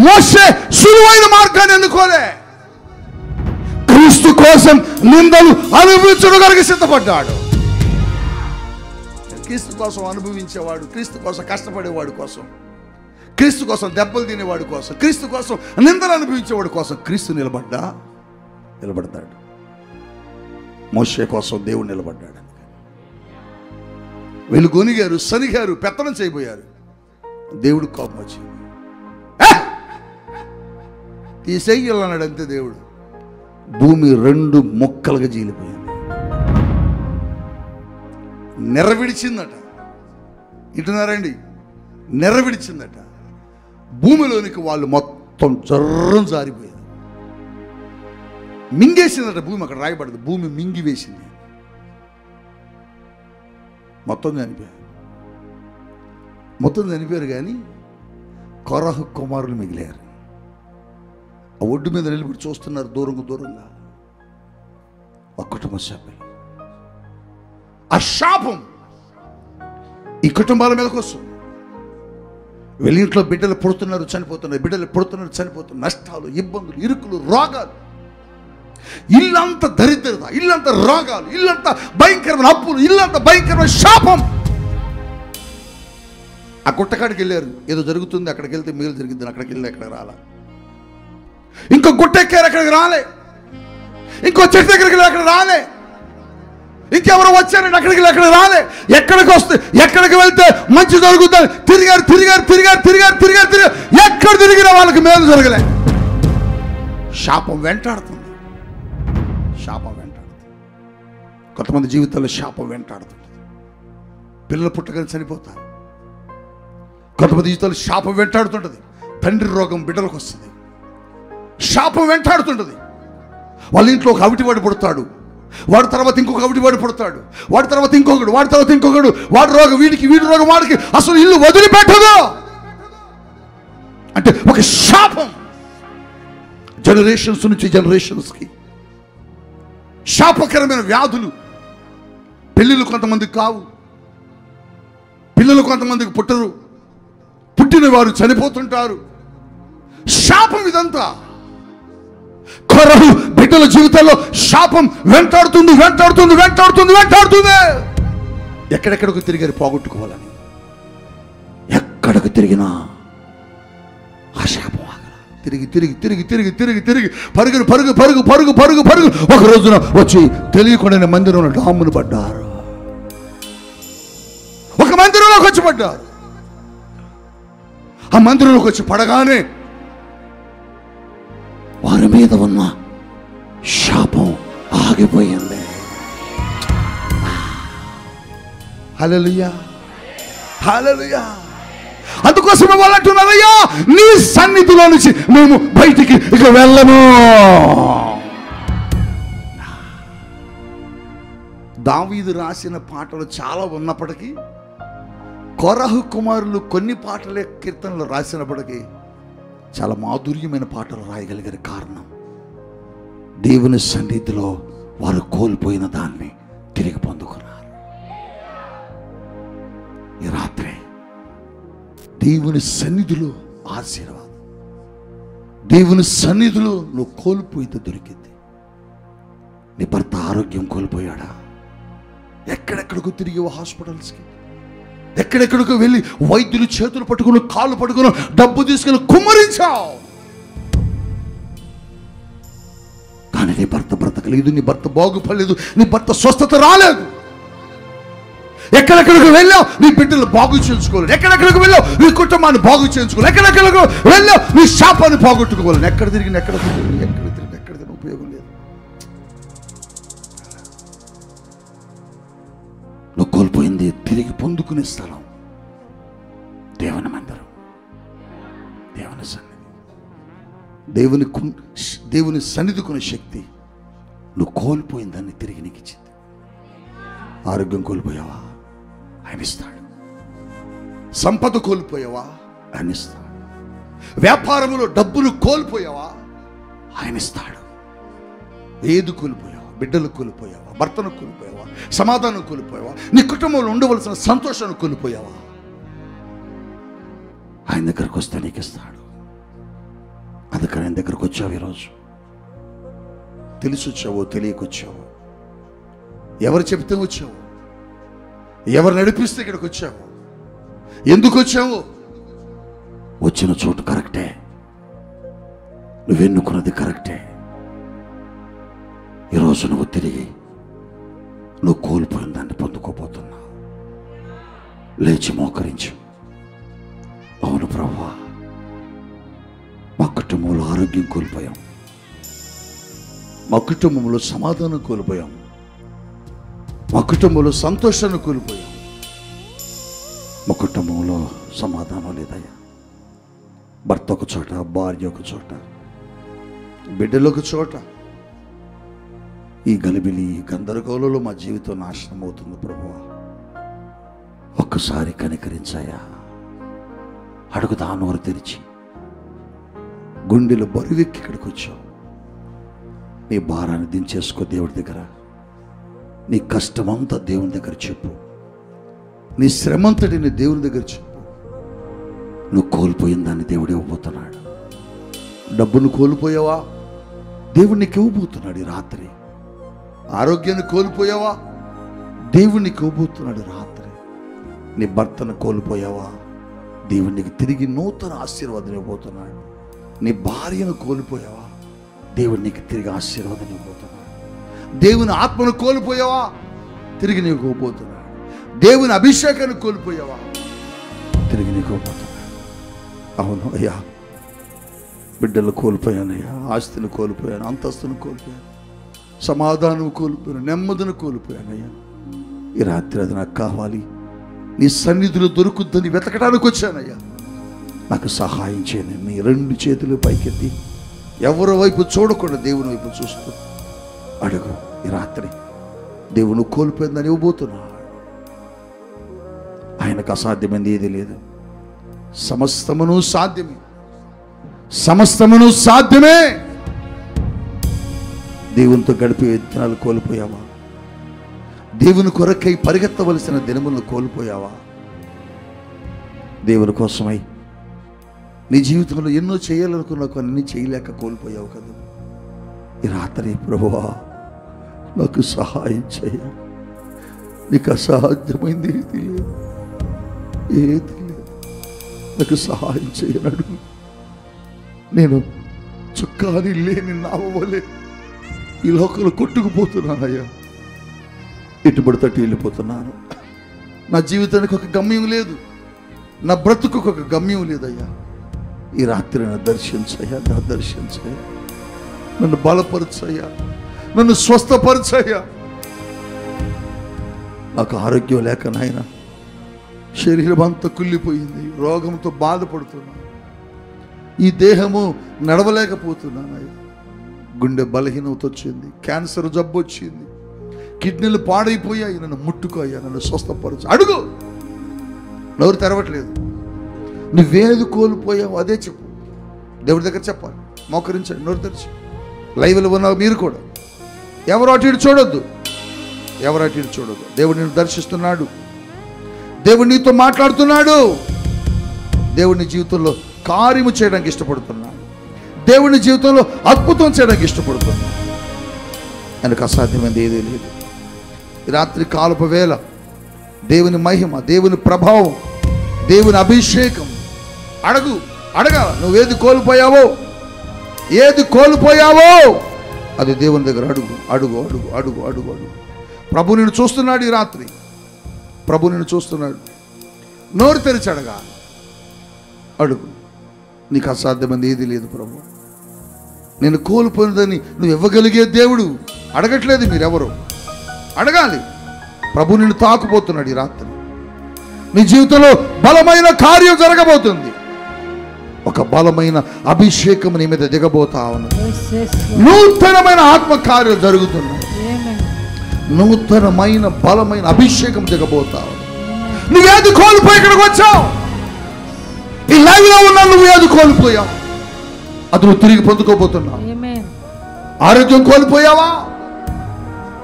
మోషే సులువైన మార్గాన్ని ఎన్నుకోలే. క్రీస్తు కోసం నిందలు అనుభవించడానికి సిద్ధపడ్డాడు. క్రీస్తు కోసం అనుభవించేవాడు, క్రీస్తు కోసం కష్టపడేవాడు కోసం, క్రీస్తు కోసం దెబ్బలు తినేవాడు కోసం, క్రీస్తు కోసం నిందలు అనుభవించేవాడు కోసం క్రీస్తు నిలబడతాడు. మోషే కోసం దేవుడు నిలబడ్డాడు. వీళ్ళు గొనిగారు, సనిగారు, పెత్తనం చేయబోయారు. దేవుడు కోపం వచ్చింది. తీసేయాలన్నాడు అంతే. దేవుడు భూమి 2 ముక్కలుగా చీలిపోయింది. నెరవిడిచిందట. ఇంటున్నారండి? నెరవిడిచిందట. భూమిలోనికి వాళ్ళు మొత్తం జర్రం జారిపోయారు. మింగేసిందట భూమి. అక్కడ రాయబడదు, భూమి మింగి వేసింది. మొత్తం చనిపోయారు. కానీ కొరహు కుమారులు మిగిలారు. ఆ ఒడ్డు మీద నిలబడి చూస్తున్నారు దూరంగా ఒక కుటుంబ సభ్యులు. ఆ శాపం ఈ కుటుంబాల మీదకి వస్తుంది. వెళ్ళింట్లో బిడ్డలు పుడుతున్నారు, చనిపోతున్నారు, బిడ్డలు పుడుతున్నారు, చనిపోతున్నారు. నష్టాలు, ఇబ్బందులు, ఇరుకులు, రోగాలు, ఇల్లంతా దరిద్రత, ఇల్లంతా రోగాలు, ఇల్లంతా భయంకరమైన అప్పులు, ఇల్లంతా భయంకరమైన శాపం. ఆ గుట్టకాడికి వెళ్ళారు, ఏదో జరుగుతుంది, అక్కడికి వెళ్తే మేలు జరిగింది. అక్కడికి వెళ్ళి ఎక్కడికి రాలా. ఇంకో గుట్ట ఎక్కారు, అక్కడికి రాలే. ఇంకో చెట్టు దగ్గరికి వెళ్ళి అక్కడ రాలే. ఇంకెవరో వచ్చారండి, అక్కడికి వెళ్ళి అక్కడ రాలే. ఎక్కడికి వెళ్తే మంచి జరుగుతుంది. తిరిగారు. ఎక్కడ తిరిగినా వాళ్ళకి మేలు జరగలే. శాపం వెంటాడుతుంది. కొంతమంది జీవితాల్లో శాపం వెంటాడుతుంది. పిల్లలు పుట్టగానే చనిపోతారు. కొంతమంది జీవితాల్లో శాపం వెంటాడుతుంటుంది. తండ్రి రోగం బిడ్డలకు వస్తుంది. శాపం వెంటాడుతుంటుంది. వాళ్ళ ఇంట్లో ఒక అవిటివాడు పుడతాడు, వాడి తర్వాత ఇంకొక అవిటివాడు పుడతాడు, వాడి తర్వాత ఇంకొకడు, వాడి తర్వాత ఇంకొకడు, వాడి రోగం వీడికి, వీడి రోగం వాడికి, అసలు ఇల్లు వదిలిపెట్టదు. అంటే ఒక శాపం జనరేషన్స్ నుంచి జనరేషన్స్కి. శాపకరమైన వ్యాధులు. పెళ్ళిళ్ళు కొంతమందికి కావు, పిల్లలు కొంతమందికి పుట్టరు, పుట్టిన వారు చనిపోతుంటారు. శాపం ఇదంతా. కొరహు బిడ్డల జీవితాల్లో శాపం వెంటాడుతుంది, వెంటాడుతుంది, వెంటాడుతుంది, వెంటాడుతుంది. ఎక్కడెక్కడికి తిరిగారు పోగొట్టుకోవాలని. ఎక్కడికి తిరిగినా ఆ శాపం ఆగల. తిరిగి తిరిగి తిరిగి తిరిగి తిరిగి తిరిగి పరుగు పరుగు పరుగు పరుగు పరుగు పరుగు. ఒక రోజున వచ్చి తెలియకుండా మందిరంలో డామును పడ్డారు. ఒక మందిరంలోకి వచ్చి పడ్డారు. ఆ మందిరంలోకి వచ్చి పడగానే వారి మీద ఉన్న శాపం ఆగిపోయింది. హల్లెలూయా, హల్లెలూయా. అందుకోసమే వాళ్ళు అంటున్నారయ్యా, నీ సన్నిధిలో నుంచి మేము బయటికి ఇక వెళ్ళము. దావీదు రాసిన పాటలు చాలా ఉన్నప్పటికీ, కొరహు కుమారులు కొన్ని పాటలే కీర్తనలు రాసినప్పటికీ చాలా మాధుర్యమైన పాటలు రాయగలిగిన కారణం దేవుని సన్నిధిలో వారు కోల్పోయిన దాన్ని తిరిగి పొందుకున్నారు. ఈ రాత్రి దేవుని సన్నిధిలో ఆశీర్వాదం, దేవుని సన్నిధిలో నువ్వు కోల్పోయితే దొరికింది. నీ భర్త ఆరోగ్యం కోల్పోయాడా? ఎక్కడెక్కడికో తిరిగి హాస్పిటల్స్కి, ఎక్కడెక్కడికో వెళ్ళి వైద్యులు చేతులు పట్టుకుని కాళ్ళు పట్టుకుని డబ్బు తీసుకుని కుమ్మరించావు. కానీ నీ భర్త బ్రతకలేదు, నీ భర్త బాగుపడలేదు, నీ భర్త స్వస్థత రాలేదు. ఎక్కడెక్కడికి వెళ్ళావు నీ బిడ్డలు బాగు చేయించుకోలేదు, ఎక్కడెక్కడికి వెళ్ళావు నీ కుటుంబాన్ని బాగు చేయించుకోలేదు, ఎక్కడెక్కడికి వెళ్ళావు నీ శాపాన్ని పోగొట్టుకోవాలి. ఎక్కడ తిరిగిన ఎక్కడ తిరిగిన ఉపయోగం లేదు. నువ్వు కోల్పోయింది తిరిగి పొందుకునే స్థలం దేవుని మందిరం, దేవుని సన్నిధి. దేవుని సన్నిధికునే శక్తి నువ్వు కోల్పోయిన దాన్ని తిరిగి నీకు ఇచ్చింది. ఆరోగ్యం కోల్పోయావా? ఆయన ఇస్తాడు. సంపద కోల్పోయావా? ఆయన ఇస్తాడు. వ్యాపారంలో డబ్బులు కోల్పోయావా? ఆయన ఇస్తాడు. ఏది కోల్పోయావా? బిడ్డలు కోల్పోయావా? భర్తను కోల్పోయావా? సమాధానం కోల్పోయావా? నీ కుటుంబంలో ఉండవలసిన సంతోషాన్ని కోల్పోయావా? ఆయన దగ్గరకు వస్తే నీకు ఇస్తాడు. అందుకని ఆయన దగ్గరకు వచ్చావు. ఈరోజు తెలిసి వచ్చావో తెలియకొచ్చావో, ఎవరు చెప్తే వచ్చావు, ఎవరు నడిపిస్తే ఇక్కడికి వచ్చావు, ఎందుకు వచ్చావు? వచ్చిన చోటు కరెక్టే, నువ్వెన్నుకున్నది కరెక్టే. ఈరోజు నువ్వు తిరిగి నువ్వు కోల్పోయిన దాన్ని పొందుకోబోతున్నావు. లేచి మోకరించు. అవును ప్రభువా, మా కుటుంబంలో ఆరోగ్యం కోల్పోయాం, మా కుటుంబంలో సమాధానం కోల్పోయాం, మా కుటుంబంలో సంతోషాన్ని కోల్పోయాం, మా కుటుంబంలో సమాధానం లేదయ్యా. భర్త ఒక చోట, భార్య ఒక చోట, బిడ్డలు ఒక చోట. ఈ గలిబిలి గందరగోళంలో మా జీవితం నాశనం అవుతుంది ప్రభువా. ఒక్కసారి కనికరించాయా. అడుగుతా నోరు తెరిచి, గుండెలు బరువెక్కి ఇక్కడికి వచ్చావు. నీ భారాన్ని దించేసుకో దేవుడి దగ్గర. నీ కష్టమంతా దేవుని దగ్గర చెప్పు, నీ శ్రమంతటిని దేవుని దగ్గర చెప్పు. నువ్వు కోల్పోయిన దాన్ని దేవుడు ఇవ్వబోతున్నాడు. డబ్బును కోల్పోయావా? దేవుడు నీకు ఇవ్వబోతున్నాడు ఈ రాత్రి. ఆరోగ్యాన్ని కోల్పోయావా? దేవుడు నీకు ఇవ్వబోతున్నాడు రాత్రి. నీ భర్తను కోల్పోయావా? దేవుడు నీకు తిరిగి నూతన ఆశీర్వాదం ఇవ్వబోతున్నాడు. నీ భార్యను కోల్పోయావా? దేవుడు నీకు తిరిగి ఆశీర్వాదం ఇవ్వబోతున్నాడు. దేవుని ఆత్మను కోల్పోయావా? తిరిగి నీకు ఇవ్వబోతున్నాడు. దేవుని అభిషేకాన్ని కోల్పోయావా? తిరిగి నీకు ఇవ్వబోతున్నాడు. అవును అయ్యా, బిడ్డలు కోల్పోయానయ్యా, ఆస్తిని కోల్పోయాను, అంతస్తును కోల్పోయాను, సమాధానం కోల్పోయాను, నెమ్మదిని కోల్పోయానయ్యా. ఈ రాత్రి అది నాకు కావాలి. నీ సన్నిధిలో దొరుకుద్దని వెతకడానికి వచ్చానయ్యా. నాకు సహాయం చేయను. నీ రెండు చేతులు పైకెత్తి ఎవరి వైపు చూడకుండా దేవుని వైపు చూస్తూ అడుగు. ఈ రాత్రి దేవుని కోల్పోయిందని ఇవ్వబోతున్నాడు. ఆయనకు అసాధ్యమైంది ఏది లేదు. సమస్తమును సాధ్యమే, సమస్తమును సాధ్యమే. దేవునితో గడిపే దినాలు కోల్పోయావా? దేవుని కొరకై పరిగెత్తవలసిన దినములను కోల్పోయావా? దేవుని కోసమై నీ జీవితంలో ఎన్నో చేయాలనుకున్నా కొన్ని చేయలేక కోల్పోయావు కదా. ఈ రాత్రి ప్రభువా నాకు సహాయం చేయ, నీకు అసాధ్యమైంది ఏది లేదు, ఏది లేదు, నాకు సహాయం చేయనడు. నేను చుక్కాని లేని నావలే ఈ లోకంలో కొట్టుకుపోతున్నానయ్యా. ఎటుబడి తట్టి వెళ్ళిపోతున్నాను. నా జీవితానికి ఒక గమ్యం లేదు, నా బ్రతుకు ఒక గమ్యం లేదయ్యా. ఈ రాత్రి నన్ను దర్శించయ్యా, నా దర్శించయ్యా, నన్ను బలపరచయ్యా, నన్ను స్వస్థపరచయ్యా. నాకు ఆరోగ్యం లేక నాయన శరీరం అంతా కుళ్ళిపోయింది, రోగంతో బాధపడుతున్నా, ఈ దేహము నడవలేకపోతున్నానయ్యా. గుండె బలహీనత వచ్చింది, క్యాన్సర్ జబ్బు వచ్చింది, కిడ్నీలు పాడైపోయాయి. నన్ను ముట్టుకోయ్యా, నన్ను స్వస్థపరచు. అడుగు. నోరు తెరవట్లేదు. నువ్వేది కోల్పోయావు అదే చెప్పు. దేవుడి దగ్గర చెప్పాలి. మోకరించండి, నోరు తెరిచి. లైవ్లో ఉన్న మీరు కూడా ఎవరు అటు ఇటు చూడొద్దు, ఎవరు అటు ఇటు చూడొద్దు. దేవుడు నిన్ను దర్శిస్తున్నాడు, దేవుడు నీతో మాట్లాడుతున్నాడు, దేవుడిని జీవితంలో కార్యము చేయడానికి ఇష్టపడుతున్నాడు, దేవుని జీవితంలో అద్భుతం చేయడానికి ఇష్టపడుతున్నాడు. ఆయనకు అసాధ్యమైనది ఏదీ లేదు. ఈ రాత్రి కాలపు వేళ దేవుని మహిమ, దేవుని ప్రభావం, దేవుని అభిషేకం అడుగు. అడగా నువ్వేది కోల్పోయావో, ఏది కోల్పోయావో అది దేవుని దగ్గర అడుగు. అడుగు అడుగు అడుగు అడుగు అడుగు. ప్రభు నిన్ను చూస్తున్నాడు. ఈ రాత్రి ప్రభు నిన్ను చూస్తున్నాడు. నోరు తెరిచి అడగా. అడుగు. నీకు అసాధ్యమైనది ఏది లేదు ప్రభు. నేను కోల్పోయినదని నువ్వు ఇవ్వగలిగే దేవుడు. అడగట్లేదు మీరెవరు, అడగాలి. ప్రభు నిన్ను తాకుపోతున్నాడు. ఈ రాత్రి నీ జీవితంలో బలమైన కార్యం జరగబోతుంది. ఒక బలమైన అభిషేకం నీ మీద దిగబోతా ఉన్నది. నూతనమైన ఆత్మకార్యం జరుగుతున్నాయి. నూతనమైన బలమైన అభిషేకం దిగబోతా ఉన్నది. నువ్వేది కోల్పోయి ఇక్కడికి వచ్చావు. ఈ లైవ్ లో ఉన్నా నువ్వు ఏది కోల్పోయావు అది నువ్వు తిరిగి పొందుకోబోతున్నావు. ఆరోగ్యం కోల్పోయావా?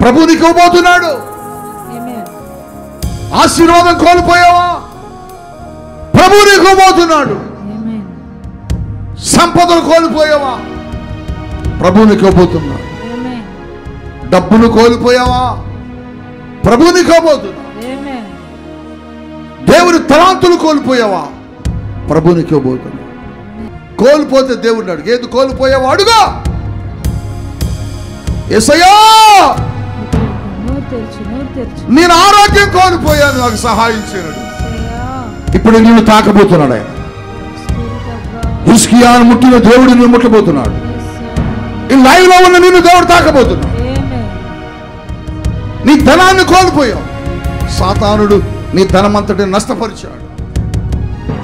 ప్రభు నీకు ఇవ్వబోతున్నాడు. ఆశీర్వాదం కోల్పోయావా? ప్రభు నీకు ఇవ్వబోతున్నాడు. సంపదలు కోల్పోయావా? ప్రభు నీకు ఇవ్వబోతున్నాడు. డబ్బును కోల్పోయావా? ప్రభు నీకు ఇవ్వబోతున్నాడు. దేవుని తలాంతులు కోల్పోయావా? ప్రభు నీకు ఇవ్వబోతున్నాడు. కోల్పోతే దేవుడు అడుగు. ఏది కోల్పోయావా అడుగా. యేసయ్యా నేను ఆరోగ్యం కోల్పోయాను, నాకు సహాయం చేయడు. ఇప్పుడు నిన్ను తాకబోతున్నాడు ఆయన. హిజ్కియాను ముట్టిన దేవుడు నిన్ను ముట్టబోతున్నాడు. ఈ లైవ్ లో ఉన్న నిన్ను దేవుడు తాకబోతున్నాడు. నీ ధనాన్ని కోల్పోయావు. సాతానుడు నీ ధనమంతటిని నష్టపరిచాడు.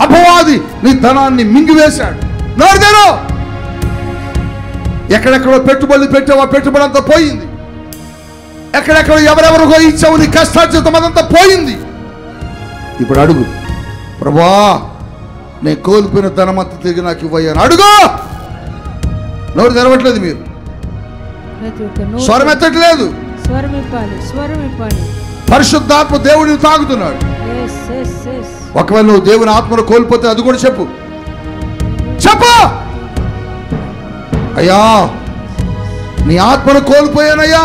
అపవాది నీ ధనాన్ని మింగివేశాడు. నోరుదేరో. ఎక్కడెక్కడో పెట్టుబడులు పెట్టావు, ఆ పెట్టుబడి అంతా పోయింది. ఎక్కడెక్కడో ఎవరెవరికో ఇచ్చావు, నీ కష్టార్జితం అదంతా పోయింది. ఇప్పుడు అడుగు. ప్రభువా నేను కోల్పోయిన ధనమంతా తిరిగి నాకు ఇవ్వయ్యాను. అడుగు. నోరు తెరవట్లేదు మీరు, స్వరం ఎత్తట్లేదు. పరిశుద్ధాత్మ దేవుడిని తాగుతున్నాడు. ఒకవేళ నువ్వు దేవుని ఆత్మను కోల్పోతే అది కూడా చెప్పు. చెప్పు. అయ్యా నీ ఆత్మను కోల్పోయానయ్యా,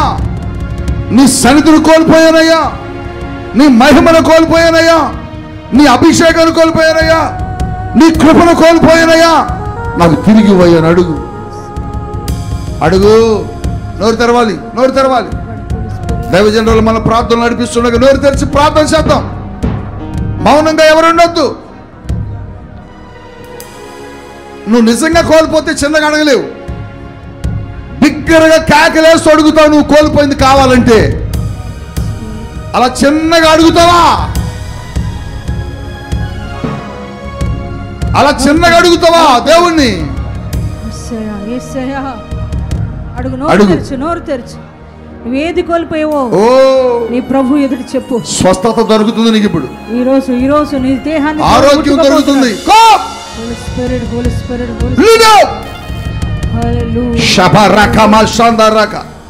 నీ సన్నిధిని కోల్పోయానయ్యా, నీ మహిమను కోల్పోయానయ్యా, నీ అభిషేకాన్ని కోల్పోయానయ్యా, నీ కృపను కోల్పోయానయ్యా, నాకు తిరిగి ఇవ్వయ్యాను. అడుగు. అడుగు. నోరు తెరవాలి, నోరు తెరవాలి. దైవజనులు మన ప్రార్థనలు నడిపిస్తుండగా నోరు తెరిచి ప్రార్థన చేద్దాం. మౌనంగా ఎవరు ఉండొద్దు. నువ్వు నిజంగా కోల్పోతే చిన్నగా అడగలేవు. బిగ్గరగా కేకలేస్తూ అడుగుతావు. నువ్వు కోల్పోయింది కావాలంటే అలా చిన్నగా అడుగుతావా? అలా చిన్నగా అడుగుతావా దేవుణ్ణి? అడుగు, నోరు తెరచు, నోరు తెరచు. నువ్వు ఏది కోల్పోయావో నీ ప్రభు ఎదుటి చెప్పు. స్వస్థత దొరుకుతుంది నీకు ఇప్పుడు. ఈ రోజు నీ దేహాన్ని ఆరోగ్యం దొరుకుతుంది. హోలీ స్పిరిట్, హోలీ స్పిరిట్,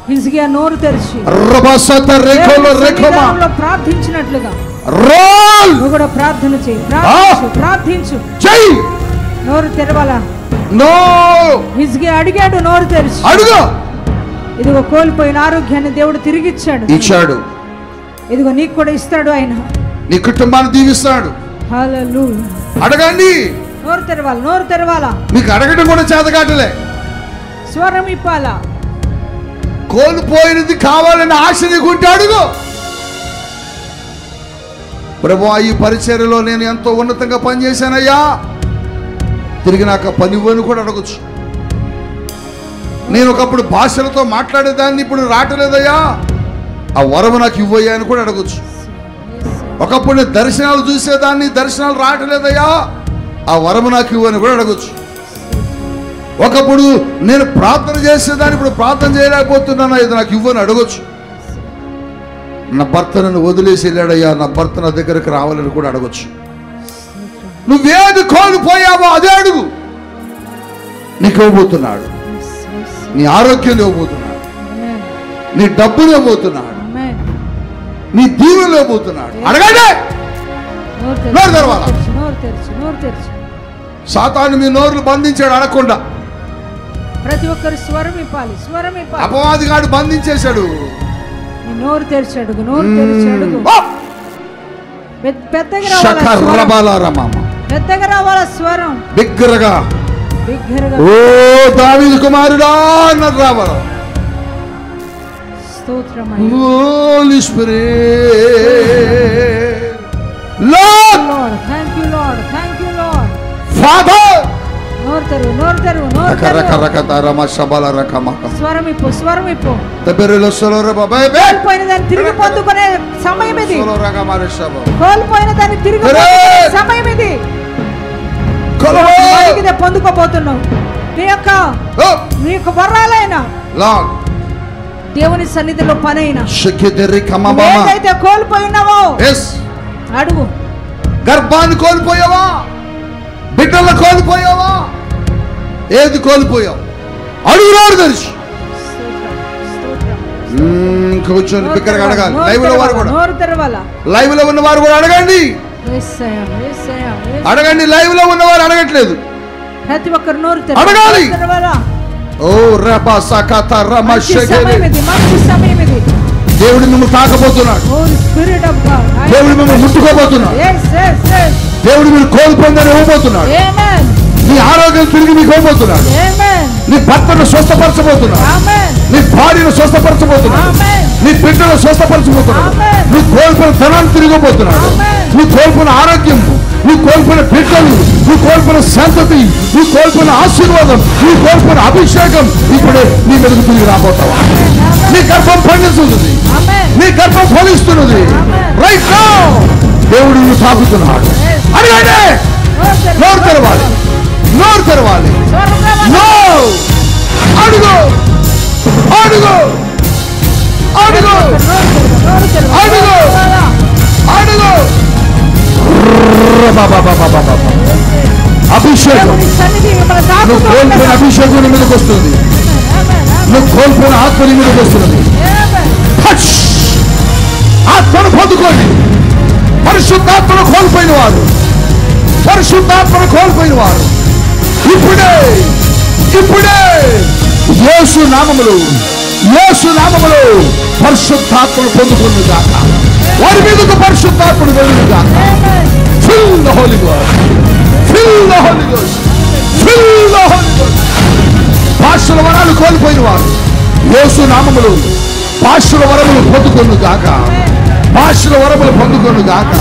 హిజ్కియా నోరు తెరిచి ప్రార్థించినట్లుగా నువ్వు కూడా ప్రార్థన చేయి. ప్రార్థించు. నోరు తెరవాలా? హిజ్కియా అడిగాడు, నోరు తెరిచి. అడుగు. ఇదిగో కోల్పోయిన ఆరోగ్యాన్ని దేవుడు తిరిగి ఇచ్చాడు. ఇదిగో నీకు కూడా ఇస్తాడు. ఆయన నీ కుటుంబాన్ని దీవిస్తాడు. హల్లెలూయా. అడగండి. నోరు తెరవాలా, నోరు తెరవాలా. మీకు అడగడం కూడా చేతకాటలే. స్వరం ఇప్పాలా. కోల్పోయినది కావాలని ఆశ నీకుంటే అడుగు. ప్రభువా, ఈ పరిచర్యలో నేను ఎంతో ఉన్నతంగా పనిచేశానయ్యా, తిరిగి నాకు పని ఇవ్వని కూడా అడగచ్చు. నేను ఒకప్పుడు భాషలతో మాట్లాడేదాన్ని, ఇప్పుడు రావట్లేదయ్యా, ఆ వరము నాకు ఇవ్వయ్యా అని కూడా అడగచ్చు. ఒకప్పుడు నేను దర్శనాలు చూసేదాన్ని, దర్శనాలు రావట్లేదయ్యా, ఆ వరము నాకు ఇవ్వని కూడా అడగచ్చు. ఒకప్పుడు నేను ప్రార్థన చేసేదాన్ని, ఇప్పుడు ప్రార్థన చేయలేకపోతున్నాను, ఇది నాకు ఇవ్వని అడగచ్చు. నా భర్త నన్ను వదిలేసి వెళ్ళాడయ్యా, నా భర్త నా దగ్గరకు రావాలని కూడా అడగచ్చు. నువ్వేది కోల్పోయావో అదే అడుగు. నీకు ఇవ్వబోతున్నాడు. నీ ఆరోగ్యం ఇవ్వబోతున్నాడు, నీ డబ్బులు ఇవ్వబోతున్నాడు, నీ దీవెనలు ఇవ్వబోతున్నాడు. అడగండి. సాతాను మీ నోరులు బంధించాడు అడగకుండా. ప్రతి ఒక్కరు స్వరం ఇవ్వాలి, స్వరం ఇవ్వాలి. అపవాదిగాడు బంధించేశాడు. నోరు తెరిచాడు, నోరు తెరిచాడు. పెద్దగా రావాల స్వరం, బిగ్గరగా. ఓ దావీదు కుమారుడా అన్నది రావాలా. స్తోత్రం. Holy Spirit, Lord, thank you Lord, thank you Lord. Father, నోరు తెరువు, నోరు తెరువు, నోరు తెరువు. స్వరం ఇప్పు, స్వరం ఇప్పు. కోల్పోయిన దాన్ని తిరిగి పొందుకునే సమయం ఇది. కోల్పోయిన దాన్ని తిరిగి పొందుకునే సమయం ఇది. పొందుకోబోతున్నావు. నీ యొక్క వరాలైనా దేవుని సన్నిధిలో పనైనా ఏదైతే కోల్పోయినావో అడుగు. గర్భాన్ని కోల్పోయావా? బిడ్డలు కోల్పోయావా? ఏది కోల్పోయావు? అడుగు. నోరు తెరిచి కూర్చొని బిగ్గరగా అడగాలి. లైవ్ లో వారు కూడా, లైవ్ లో ఉన్న వారు కూడా అడగండి. అడగండి. లైవ్ లో ఉన్నవారు అడగట్లేదు. ప్రతి ఒక్కరు నోరు అడగాలి. ఓ రబా సకత దేవుడు మిమ్మల్ని తాకబోతున్నాడు. దేవుడు మిమ్మల్ని ముట్టుకోబోతున్నాడు. దేవుడు మీరు కోల్పోయిందని ఇవ్వబోతున్నాడు. నీ ఆరోగ్యం తిరిగి మీకు ఇవ్వబోతున్నాడు. నీ భర్తను స్వస్థపరచబోతున్నాడు. నీ భార్యను స్వస్థపరచబోతున్నాడు. నీ బిడ్డను స్వస్థపరచబోతున్నాడు. నువ్వు కోల్పోయిన ధనాన్ని తిరిగిపోతున్నాడు. నువ్వు కోల్పోయిన ఆరోగ్యం, నువ్వు కోల్పోయిన బిడ్డలు, నువ్వు కోల్పోయిన సంతతి, నువ్వు కోల్పోయిన ఆశీర్వాదం, నువ్వు కోల్పోయిన అభిషేకం ఇప్పుడే నీ మీదకు తిరిగి రాబోతావా. నీ గర్భం పండిస్తుంది, నీ గర్భం ఫలిస్తున్నది. రైట్ నౌ దేవుడు నువ్వు తాకుతున్నాడు. అడగండి. నోరు తెరవాలి, నోరు తెరవాలి. అడుగు, అడుగు, అడుగు, అడుగు, అడుగు. అభిషేకం, నువ్వు కోల్పోయిన అభిషేకం నీ మీదకి వస్తుంది. నువ్వు కోల్పోయిన ఆత్మ నీ మీదకి వస్తున్నది. ఆత్మను పొందుకోండి. పరిశుద్ధాత్మను కోల్పోయిన వారు, పరిశుద్ధాత్మను కోల్పోయిన వారు ఇప్పుడే, ఇప్పుడే యేసు నామములో, యేసు నామములో పరిశుద్ధాత్మను పొందుకుని గాక. వారి మీదకు పరిశుద్ధాత్మను వెళ్ళును గాక. Fill the Holy Ghost, fill the Holy Ghost, fill the Holy Ghost. భాషల వరాలు కోల్పోయిన వారు యేసు నామములో భాషల వరములు పొందుకొను గాక. భాషల వరములు పొందుకొను గాక.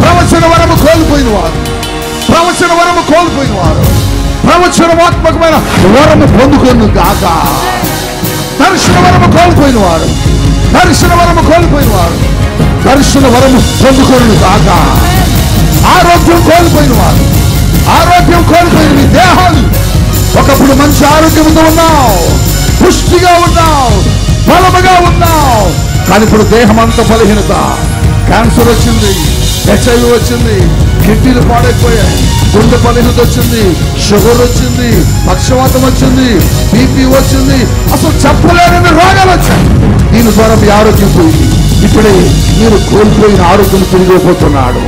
ప్రవచన వరము కోల్పోయిన వారు, ప్రవచన వరము కోల్పోయిన వారు ప్రవచనాత్మకమైన వరము పొందుకొను గాక. దర్శన వరము కోల్పోయిన వారు, దర్శన వరము కోల్పోయిన వారు దర్శన వరము పొందుకొను గాక. ఆరోగ్యం కోల్పోయిన వారు, ఆరోగ్యం కోల్పోయిన మీ దేహాలు ఒకప్పుడు మంచి ఆరోగ్యంతో ఉన్నావు, పుష్టిగా ఉన్నావు, బలముగా ఉన్నావు. కానీ ఇప్పుడు దేహం అంతా బలహీనత. క్యాన్సర్ వచ్చింది, HIV వచ్చింది, కిడ్నీలు పాడైపోయాయి, గుండె బలహీనత వచ్చింది, షుగర్ వచ్చింది, పక్షవాతం వచ్చింది, BP వచ్చింది, అసలు చెప్పలేని రోగాలు వచ్చాయి. దీని ద్వారా మీ ఆరోగ్యం పోయింది. ఇప్పుడే మీరు కోల్పోయిన ఆరోగ్యం తిరిగిపోతున్నాడు.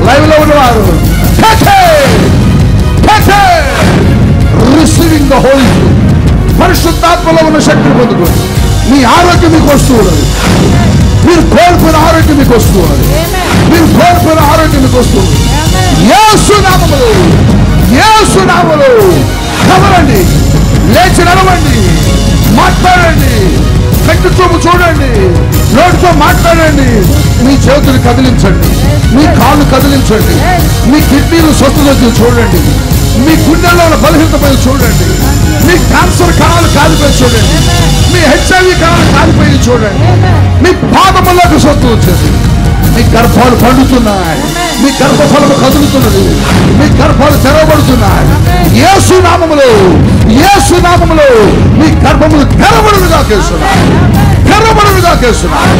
లైవ్ లో ఉన్నవారు రిసీవింగ్ ద హోలీ స్పిరిట్, పరిశుద్ధాత్మలో ఉన్న శక్తిని పొందుకోండి. మీ ఆరోగ్యం మీకు వస్తూ ఉన్నది. మీరు కోల్పోయిన ఆరోగ్యం మీకు వస్తూ ఉన్నది. మీరు కోల్పోయిన ఆరోగ్యం మీకు వస్తూ ఉన్నది. యేసు నామములో, యేసు నామములో కదలండి, లేచి నడవండి, మాట్లాడండి, కంటి చూపు చూడండి, నోటితో మాట్లాడండి. మీ చేతులు కదిలించండి, మీ కాళ్ళు కదిలించండి, మీ కిడ్నీలు స్వస్థత చూడండి, మీ గుండెల్లో ఉన్న బలహీనతపై చూడండి, మీ క్యాన్సర్ కణాలు కాలిపోయి చూడండి, మీ HIV కణాలు కాలిపోయి చూడండి, మీ పాదములకు స్వస్థత వచ్చేది. మీ గర్భాలు పండుతున్నాయి, మీ గర్భఫలము కదులుతున్నది, మీ గర్భాలు తెరవబడుతున్నాయి. యేసు నామములో, యేసు నామములో మీ గర్భములు తెరవబడునుగా చేస్తున్నాయి, తెరవబడునుగా చేస్తున్నాయి.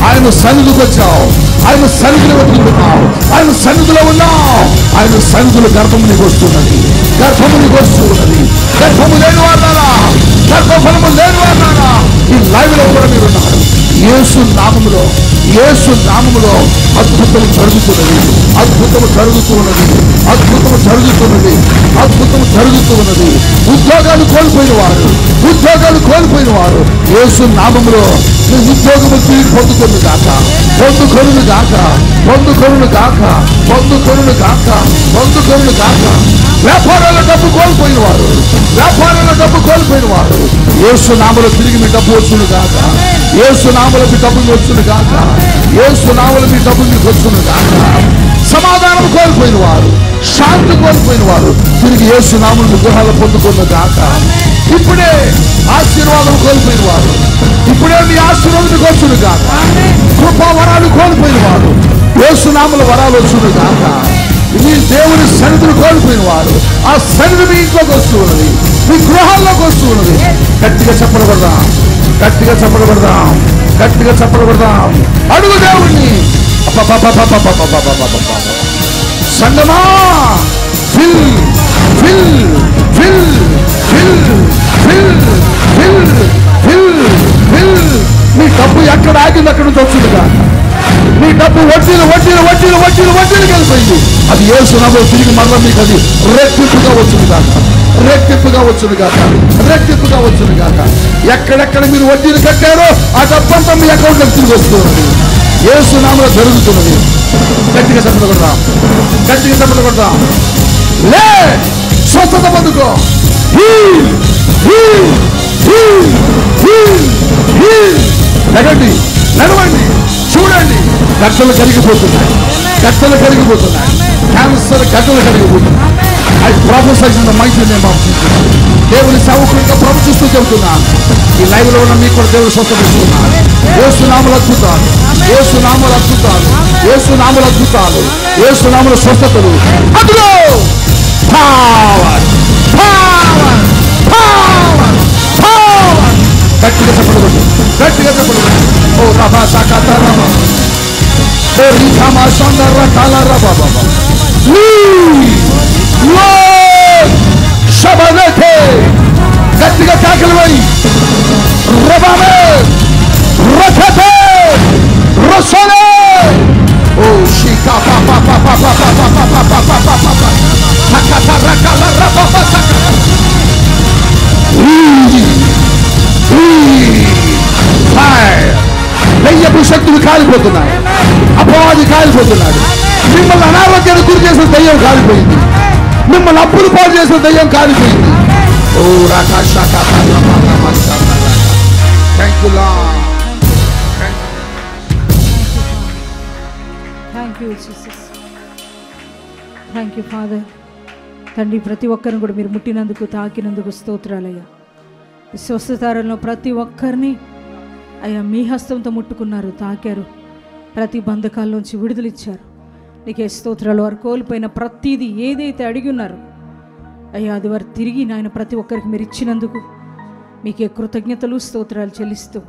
ఆయన సన్నిధికి వచ్చావు, ఆయన సన్నిధిలో వెతుకుతున్నావు, ఆయన సన్నిధిలో ఉన్నావు. ఆయన సన్నిధిలో గర్భము నీకు వస్తున్నది, గర్భము నీకు వస్తున్నది. గర్భము లేని వారున్నారా, గర్భఫలము లేని వారున్నారా, ఈ లైవ్ లో కూడా మీరు ఉన్నారు. యేసు నామములో, యేసు నామములో అద్భుతం జరుగుతున్నది, అద్భుతం జరుగుతున్నది, అద్భుతం జరుగుతున్నది, అద్భుతం జరుగుతున్నది. ఉద్యోగాలు కోల్పోయిన వారు, ఉద్యోగాలు కోల్పోయిన వారు యేసు నామములో మీ ఉద్యోగము తిరిగి పొందుకొను గాక, పొందుకొను గాక, పొందుకొను గాక, పొందుకొను గాక, పొందుకొను గాక. వ్యాపారాల డబ్బు కోల్పోయిన వారు, వ్యాపారాల డబ్బు కోల్పోయిన వారు యేసు నామములో తిరిగి మీ డబ్బు వచ్చును గాక, యేసు నామములో మీ డబ్బు వచ్చును గాక, యేసు నామములో మీ డబ్బు మీకు వచ్చును గాక. సమాధానం కోల్పోయిన వారు, శాంతి కోల్పోయిన వారు తిరిగి యేసు నామములో గృహాలు పొందుకున్న గాక. ఇప్పుడే ఆశీర్వాదం కోల్పోయిన వారు, ఇప్పుడే మీ ఆశీర్వాదం వచ్చును గాక. కృపా వరాలు కోల్పోయిన వారు యేసు నామములో వరాలు వచ్చును గాక. మీ దేవుని సన్నిధిని కోల్పోయిన వారు ఆ సన్నిధి మీ ఇంట్లోకి వస్తూ ఉన్నది, మీ గృహాల్లోకి వస్తూ ఉన్నది. గట్టిగా చెప్పబడదాం, గట్టిగా చెప్పబడదాం, గట్టిగా చెప్పబడదాం. అడుగు దేవుణ్ణి. సంగమా fill fill fill fill fill fill fill fill. మీ డబ్బు ఎక్కడ ఆగింది అక్కడ నుంచి వచ్చిందిగా. మీ డబ్బు వడ్డీలు వడ్డీలు వడ్డీలు వడ్డీలు వడ్డీలు కలిపోయింది. అది యేసు నామములో తిరిగి మరలా మీకు అది రెట్టింపుగా వచ్చును గాక, రెట్టింపుగా వచ్చును గాక, రెట్టింపుగా వచ్చును గాక. ఎక్కడెక్కడ మీరు వడ్డీలు కట్టారో ఆ డబ్బంతా మీ అకౌంట్లో తిరిగి వస్తున్నది. యేసు నామములో జరుగుతున్నది. గట్టిగా చెప్పబడదాం, గట్టిగా చెప్పబడదాం. లే, స్వస్థత పొందుకో. నడవండి, నడవండి, చూడండి. గట్టలు కరిగిపోతున్నాయి, గట్టలు కరిగిపోతున్నాయి. క్యాన్సర్ గట్టలు కరిగిపోతున్నాయి. I prophesy in the mighty name of Jesus. దేవుని సేవకునిగా ప్రవచిస్తూ చెబుతున్నాను. ఈ లైవ్ లో ఉన్న మీకు కూడా దేవుడు స్వస్థపరుస్తున్నాడు. యేసు నామములో అద్భుతాలు, యేసు నామములో అద్భుతాలు, యేసు నామములో అద్భుతాలు, యేసు నామములో స్వస్థతలు. అదిగో పవర్, పవర్, పవర్, పవర్. గట్టిగా చెప్పకూడదు, గట్టిగా చెప్పకూడదు. ఓ రబా సాకాత రబా, ఓ రీఖామా సందర కాల రబా బాబా. శబదకే గట్టిగా కేకలు వేయి. రబామే రఖతే రసలే. ఓ షికా పా పా పా పా పా పా పా పా పా పా పా పా పా. హకత రకల రబా సక. దయ్యపు శక్తులు కాలిపోతున్నాయి, అపవాది కాలిపోతున్నాడు. మిమ్మల్ని అనారోగ్యానికి గురి చేసిన దయ్యం కాలిపోయింది, మిమ్మల్ని అప్పులు పాలు చేసిన దయ్యం కాలిపోయింది. ఓ రాకాశ. Thank you Lord. Thank you Jesus, thank you father. తండ్రి, ప్రతి ఒక్కరిని కూడా మీరు ముట్టినందుకు, తాకినందుకు స్తోత్రాలయ్యా. స్వస్థతారంలో ప్రతి ఒక్కరిని అయ్యా మీ హస్తంతో ముట్టుకున్నారు, తాకారు, ప్రతి బంధకాల్లోంచి విడుదలిచ్చారు. నీకే స్తోత్రాలు. వారు కోల్పోయిన ప్రతిదీ ఏదైతే అడిగి ఉన్నారో అయ్యా, అది వారు తిరిగి నాయన ప్రతి ఒక్కరికి మీరు ఇచ్చినందుకు మీకే కృతజ్ఞతలు స్తోత్రాలు చెల్లిస్తూ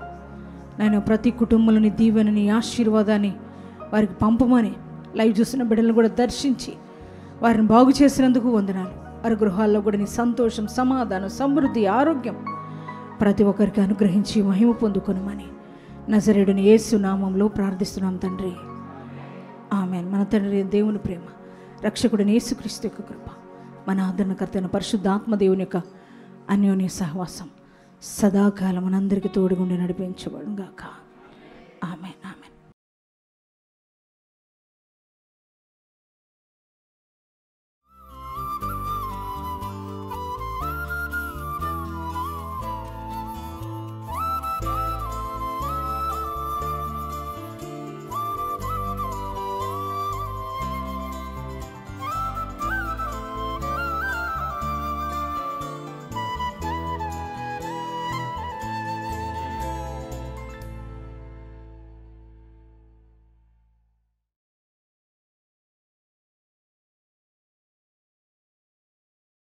నాయన ప్రతి కుటుంబంలోని దీవెనని ఆశీర్వాదాన్ని వారికి పంపమని లైవ్ చూసిన బిడ్డలను కూడా దర్శించి వారిని బాగు చేసినందుకు వందనాలు. వారి గృహాల్లో కూడా నీ సంతోషం, సమాధానం, సమృద్ధి, ఆరోగ్యం ప్రతి ఒక్కరికి అనుగ్రహించి మహిమ పొందుకొనమని నజరేయుడైన యేసు నామంలో ప్రార్థిస్తున్నాం తండ్రి, ఆమేన్. మన తండ్రి దేవుని ప్రేమ, రక్షకుడైన యేసుక్రీస్తు యొక్క కృప, మన ఆదరణకర్త అయిన పరిశుద్ధాత్మ దేవుని యొక్క అన్యోన్య సహవాసం సదాకాలం మనందరికీ తోడుగుండి నడిపించబడుగాక. ఆమేన్.